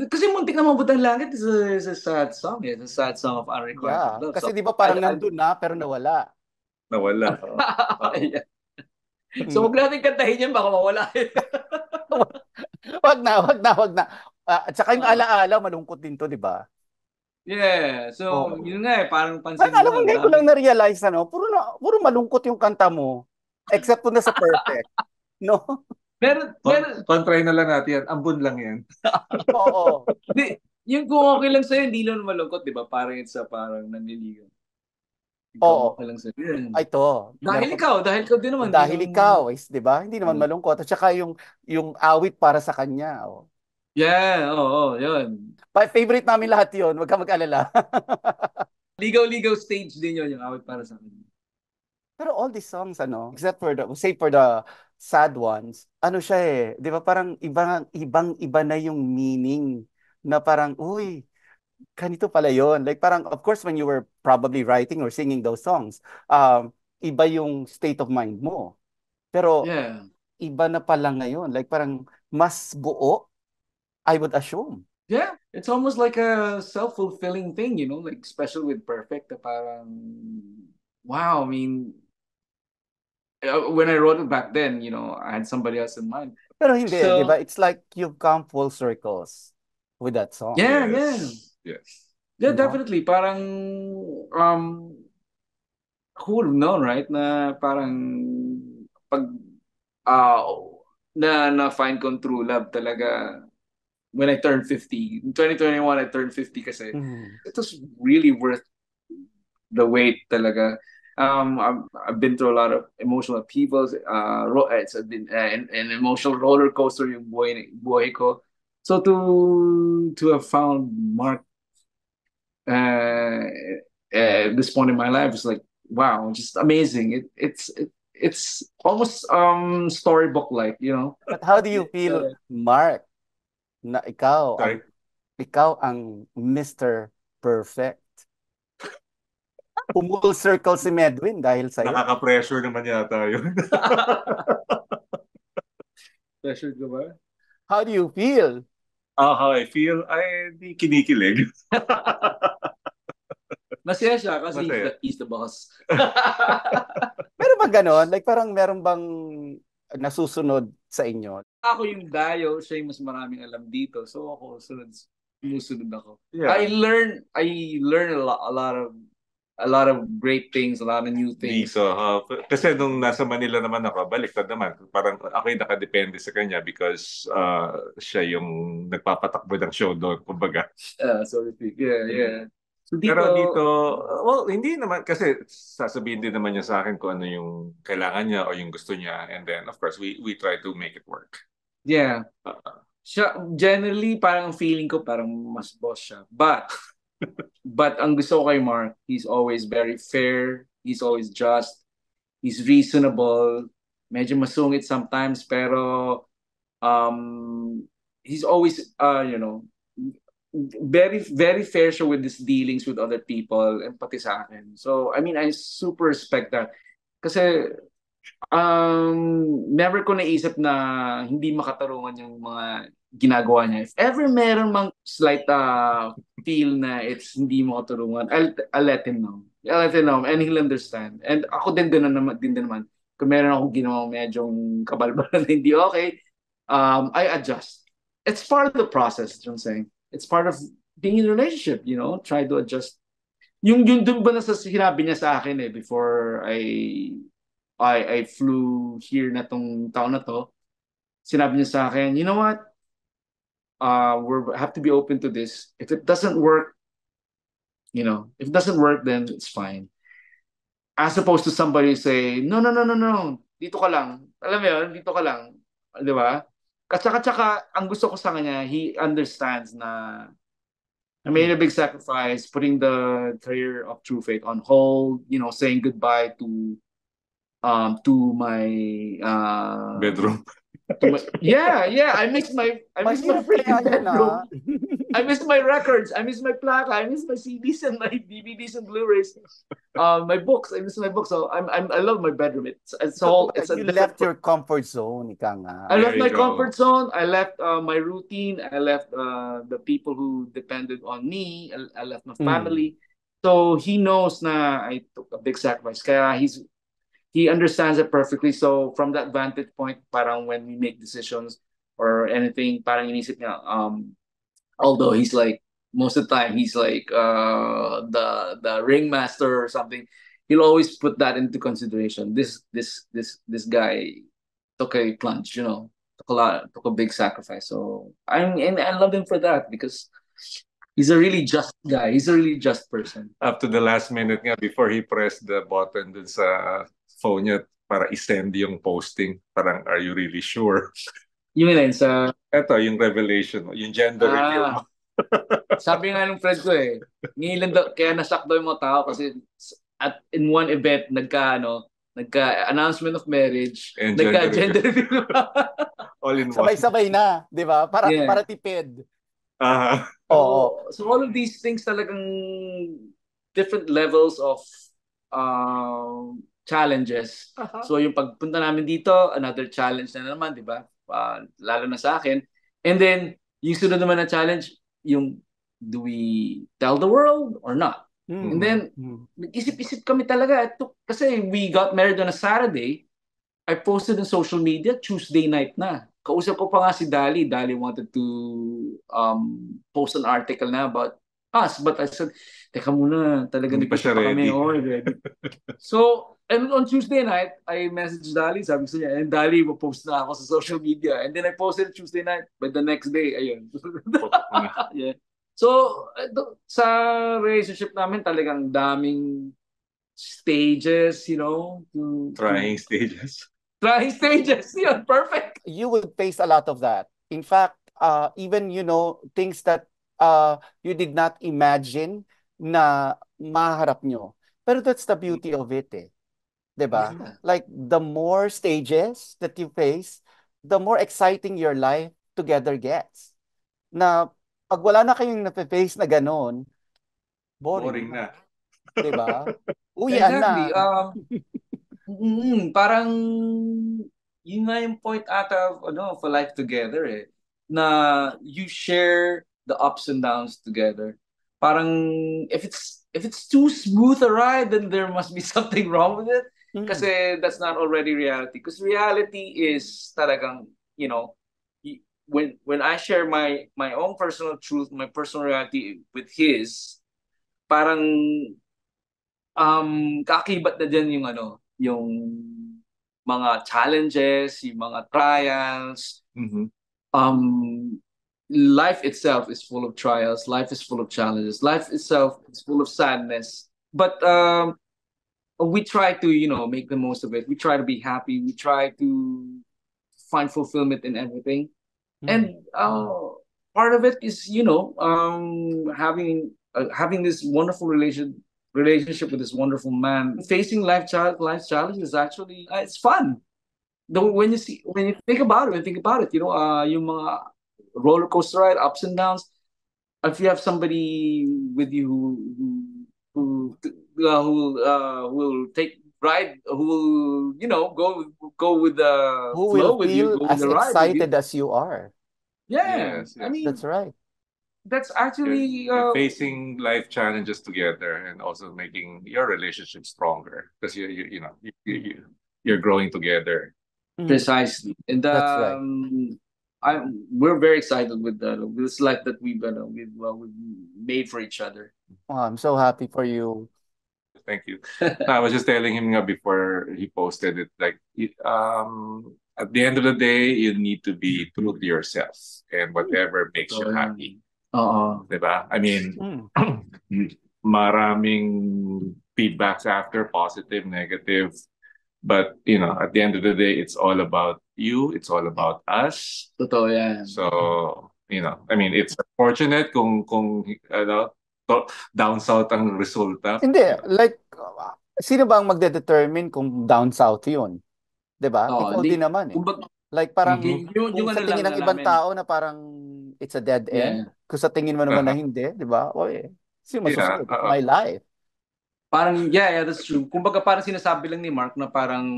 kasi muntik na mabot ang langit is a sad song. It's a sad song of unrequited love. Kasi di ba parang nandun na pero nawala. Nawala. Yeah. So huwag natin kantahin yan, baka mawala. Wag na. At saka yung alaala, malungkot din to, di ba? Yeah. So, yun nga parang pansin mo. Alam mo, ngayon ko lang na-realize, puro malungkot yung kanta mo. Except kung nasa perfect. No? Try na lang natin yan. Ambon lang yan. Oo. Yung kung okay lang sa'yo, hindi lang malungkot, di ba? Parang parang nanliligaw. Oo. Okay lang sa'yo. Ito. Dahil ikaw din naman. Dahil ikaw, di ba? Hindi naman malungkot. At saka yung awit para sa kanya. Yeah, yun. Favorite namin lahat yun. Huwag ka mag-alala. Ligaw-ligaw stage din yun, yung awit para sa kanya. Pero all these songs, except for the sad ones, siya eh, di ba parang ibang-iba na yung meaning na parang, uy, ganito pala yun. Like parang, of course, when you were probably writing or singing those songs, iba yung state of mind mo. Pero, iba na pala ngayon. Like parang mas buo, I would assume. Yeah, it's almost like a self-fulfilling thing, like special with perfect. Parang, wow, I mean, when I wrote it back then, I had somebody else in mind. Pero hindi, di ba? It's like you've come full circles with that song. Yes. Yeah, definitely. Parang, cool, no, right? Na parang, pag, na find kong true love talaga when I turned 50. In 2021, I turned 50 kasi. It was really worth the weight talaga. I've been through a lot of emotional upheavals. It's been an emotional roller coaster yung buhay ko. So to have found Mark at this point in my life is like wow, just amazing. It's almost storybook like, you know. But how do you feel, Mark, na Sorry. ikaw ang Mr. Perfect? Full circle si Medwin dahil sa'yo. Nakaka-pressure naman yata yun. Pressure ka ba? How do you feel? How I feel? Ay, di kinikilig. Masaya siya kasi Masaya. he's the boss. Meron ba ganon? Like parang meron bang nasusunod sa inyo? Ako yung dayo, siya yung mas maraming alam dito. So ako, sumusunod ako. Yeah. I learn a lot of great things, a lot of new things. So, kasi nung nasa Manila naman ako, baliktad naman. Parang ako'y nakadepende sa kanya because siya yung nagpapatakbo ng show doon, kumbaga. So to speak. Yeah. So Pero dito, well, hindi naman, kasi sasabihin din naman niya sa akin kung ano yung kailangan niya o yung gusto niya. And then, of course, we try to make it work. Yeah. Siya, generally, parang feeling ko parang mas boss siya. But ang gusto ko kay Mark, he's always very fair, he's always just, he's reasonable, medyo masungit sometimes, pero he's always, very, very fair siya with his dealings with other people and pati sa akin. So, I mean, I super respect that. Kasi, never ko naisip na hindi makatarungan yung mga ginagawa niya. If ever meron mang slight feel na it's hindi mo katarungan, I'll let him know. I'll let him know and he'll understand. And ako din naman. Kung meron akong ginawang medyong kabalbalan na hindi okay, I adjust. It's part of the process, you know what I'm saying? It's part of being in a relationship, you know? Try to adjust. Yung dun ba na sa sinabi niya sa akin before I flew here na tong taon na to, sinabi niya sa akin, you know what? We have to be open to this. If it doesn't work, if it doesn't work, then it's fine. As opposed to somebody say, no, dito ka lang. Alam mo yun, dito ka lang. Di ba? Tsaka, ang gusto ko sa kanya, he understands na I made a big sacrifice, putting the career of True Faith on hold, saying goodbye to my bedroom. I miss my freaking bedroom. I miss my records. I miss my plaque. I miss my CDs and my DVDs and Blu-rays. My books. I miss my books. So I love my bedroom. You left your comfort zone, ika nga. I left my comfort zone. I left my routine. I left the people who depended on me. I left my family. So he knows na I took a big sacrifice. Kaya he understands it perfectly. So from that vantage point, parang when we make decisions or anything, parang inisip niya, although he's like, most of the time, he's like the ringmaster or something, he'll always put that into consideration. This guy took a plunge, took a big sacrifice. So I love him for that because he's a really just guy. He's a really just person. Up to the last minute nga, before he pressed the button dun sa phone niya para i-send yung posting, parang, are you really sure? Yung ilan sa... Ito, yung revelation, yung gender reveal mo. Sabi nga ng friend ko kaya nasak daw yung mga tao kasi in one event, nagka-announcement of marriage, nagka-gender reveal. All in one. Sabay-sabay na, di ba? Para tipid. So all of these things talagang different levels of challenges. So yung pagpunta namin dito, another challenge na naman, di ba? Lalo na sa akin. And then, yung sunod naman na challenge, yung do we tell the world or not? And then, nag-isip-isip kami talaga. Kasi we got married on a Saturday. I posted on social media, Tuesday night na. Kausap ko pa nga si Dali. Dali wanted to post an article na about us. But I said, teka muna, talaga nag-isip pa kami. Ready. So, and on Tuesday night, I messaged Dali. Sabi ko niya, and Dali, post na ako sa social media. And then I posted Tuesday night. But the next day, ayun. Yeah. So, sa relationship namin, talagang daming stages, Trying stages. trying stages. Yun, perfect. You would face a lot of that. In fact, even things that you did not imagine na maharap nyo. Pero that's the beauty of it, eh. 'Di ba? Yeah. Like the more stages that you face, the more exciting your life together gets. Na pag wala na kayong na-face na ganon, boring Boring na, na. 'di ba? Uwian Exactly. na. Parang yun nga yung point ata of a life together na you share the ups and downs together. Parang if it's too smooth a ride, then there must be something wrong with it. Kasi that's not already reality. Because reality is talagang, when I share my own personal truth, my personal reality with his, parang kakibat na dyan yung mga challenges, yung mga trials. Life itself is full of trials. Life is full of challenges. Life itself is full of sadness. But we try to, make the most of it. We try to be happy. We try to find fulfillment in everything. And part of it is, having this wonderful relationship with this wonderful man. Facing life's challenges is actually it's fun. When you think about it, yung mga roller coaster ride, ups and downs. If you have somebody with you who will take ride, who will go with the Who flow will with you, feel go with as the ride with you. excited as you are. Yeah, Yes, I mean That's right. that's actually You're facing life challenges together and also making your relationship stronger because you're growing together. precisely. And That's right. we're very excited with this life that we've made for each other. Oh, I'm so happy for you. Thank you. I was just telling him nga before he posted it, like, at the end of the day, you need to be true to yourself and whatever makes you happy. Diba? I mean, maraming feedbacks after, positive, negative. But, at the end of the day, it's all about you. It's all about us. Totoo yan. So, I mean, it's unfortunate kung down south ang resulta. Hindi, like, sino ba ang magde-determine kung down south yun? 'Di ba? Ikaw din naman eh. Like parang kung sa tingin ng ibang tao na parang it's a dead end, kung sa tingin mo naman na hindi, 'di ba? O sino masusunod? It's my life. Parang, yeah, that's true. Kumbaga parang sinasabi lang ni Mark na parang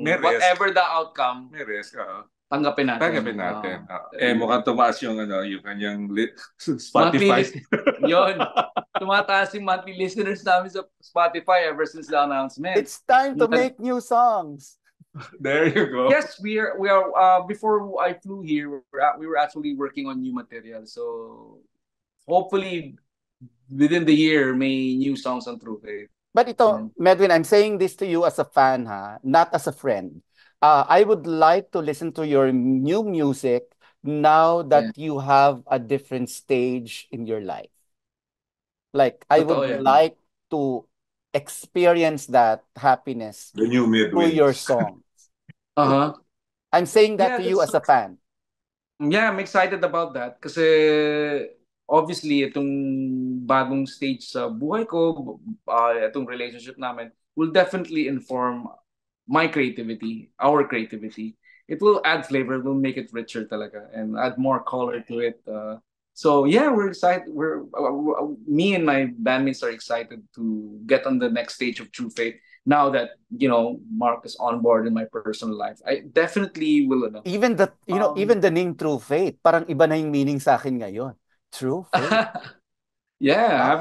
whatever the outcome, may risk. tanggapin natin. Tanggapin natin. Mukhang tumaas yung kanyang Spotify. Yun. Tumataas yung monthly listeners namin sa Spotify ever since the announcement. It's time to make new songs. There you go. Yes, we are. Before I flew here, we were actually working on new material. So hopefully within the year, may new songs on True Faith. But ito, Medwin, I'm saying this to you as a fan, not as a friend. I would like to listen to your new music now that you have a different stage in your life. Like, I would like to experience that happiness the new through your songs. I'm saying that to you as a fan. Yeah, I'm excited about that kasi obviously itong bagong stage sa buhay ko, itong relationship namin will definitely inform my creativity, our creativity. It will add flavor, it will make it richer talaga and add more color to it. So yeah, we're excited. Me and my bandmates are excited to get on the next stage of True Faith now that Mark is on board in my personal life. I definitely will. Even the name True Faith, parang iba na yung meaning sa akin ngayon. True Faith. Yeah,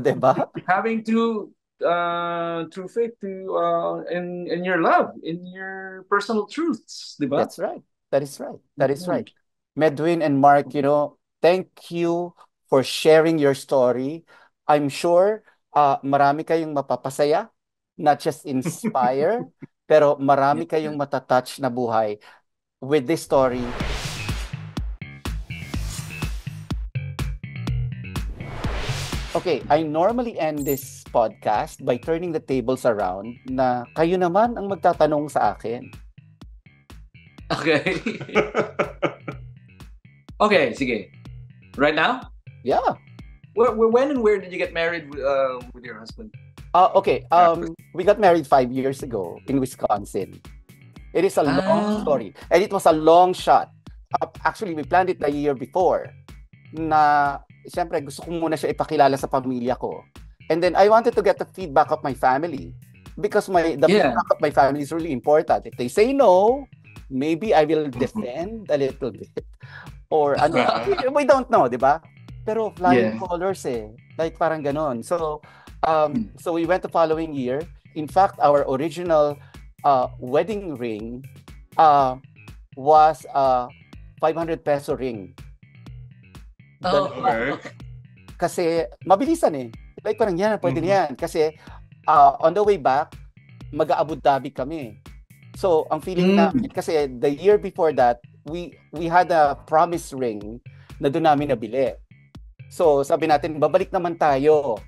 diba? Having true faith to in your love, in your personal truths, diba? That's right. That is right. That is right. Medwin and Mark, thank you for sharing your story. I'm sure marami kayong mapapasaya, not just inspire, pero marami kayong matatouch na buhay with this story. Okay, I normally end this podcast by turning the tables around na kayo naman ang magtatanong sa akin. Okay. Okay, sige. Right now? Yeah. When and where did you get married with your husband? Okay, we got married 5 years ago in Wisconsin. It is a long story. And it was a long shot. Actually, we planned it a year before. Na, siyempre, gusto ko muna siya ipakilala sa pamilya ko. And then, I wanted to get the feedback of my family. Because the feedback of my family is really important. If they say no, maybe I will defend a little bit. Or, we don't know, di ba? Pero flying colors Like, parang ganon. So we went the following year. In fact, our original wedding ring was a 500 peso ring. Okay. Kasi mabilisan Like parang yan, pwede yan. Kasi on the way back, mag-Abu Dhabi kami. So, ang feeling namin, kasi the year before that, we had a promise ring na doon namin nabili. So, sabi natin, babalik naman tayo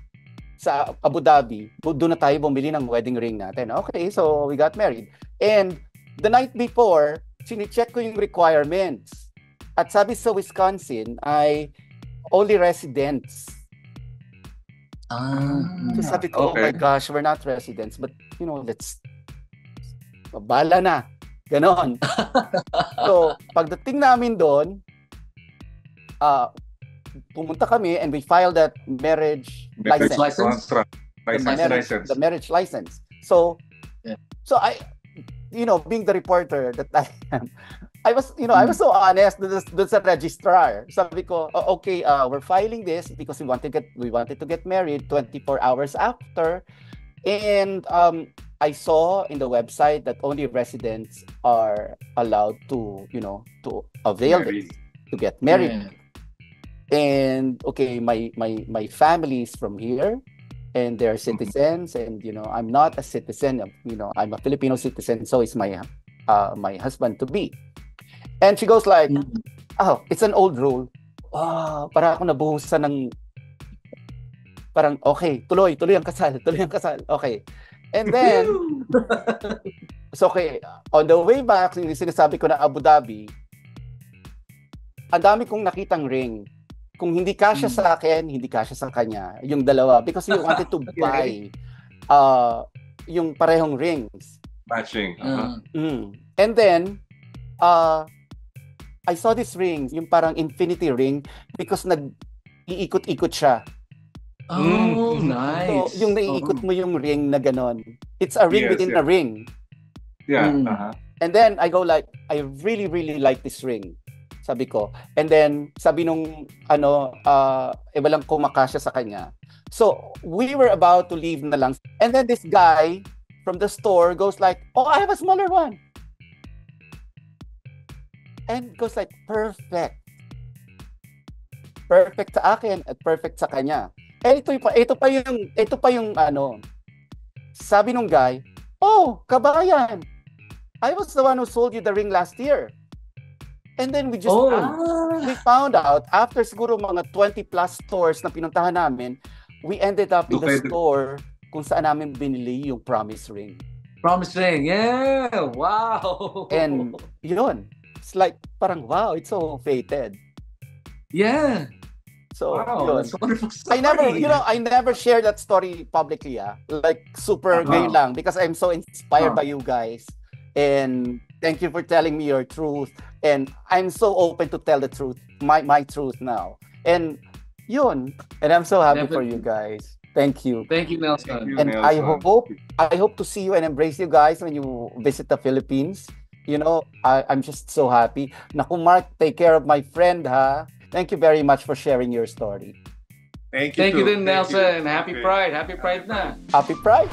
sa Abu Dhabi. Doon na tayo bumili ng wedding ring natin. Okay, so we got married. And the night before, sine-check ko yung requirements. At sabi sa Wisconsin ay only residents. So sabi ko, oh my gosh, we're not residents. But, let's bala na. Ganon. So, pagdating namin doon, pumunta kami and we filed that marriage license. The marriage license. So I, being the reporter that I am, I was so honest dun sa registrar. Sabi ko, okay, we're filing this because we wanted to get married 24 hours after. And I saw in the website that only residents are allowed to avail this, to get married. Yeah. And okay, my family is from here and they're citizens, and I'm not a citizen, I'm a Filipino citizen, so is my husband to be. And she goes like, oh, it's an old rule. Para ako nabuhusan ng parang okay, tuloy ang kasal. Okay. And then so okay, on the way back, yung sinasabi ko na Abu Dhabi, ang dami kong nakitang ring. Kung hindi kasya sa akin, hindi kasya sa kanya, yung dalawa, because we wanted to buy yung parehong rings. Matching. And then I saw this ring, yung parang infinity ring, because nag-iikot-ikot siya. Oh, nice. So, yung naiikot mo yung ring na ganon. It's a ring within a ring. Yeah. And then I go like, I really, really like this ring. Sabi ko. And then, sabi nung, walang kumakasya sa kanya. So, we were about to leave na lang. And then this guy from the store goes like, oh, I have a smaller one. And goes like, perfect. Perfect sa akin at perfect sa kanya. Eh, ito pa yung sabi nung guy, oh, kabayan, I was the one who sold you the ring last year. And then we found out, after siguro mga 20 plus stores na pinuntahan namin, we ended up in the store kung saan namin binili yung promise ring. Promise ring, yeah! Wow! And yun, it's like, parang wow, it's so fated. Yeah! So, wow, yun. that's a wonderful story. I never share that story publicly, like super ngayon lang, because I'm so inspired by you guys. And thank you for telling me your truth. And I'm so open to tell the truth, my truth now. And yun. And I'm so happy for you guys. Thank you. Thank you, Nelson. Thank you, And Nelson. I hope to see you and embrace you guys when you visit the Philippines. I'm just so happy. Naku, Mark, take care of my friend, ha? Thank you very much for sharing your story. Thank you din, Nelson. Happy Pride. Happy Pride na. Happy Pride.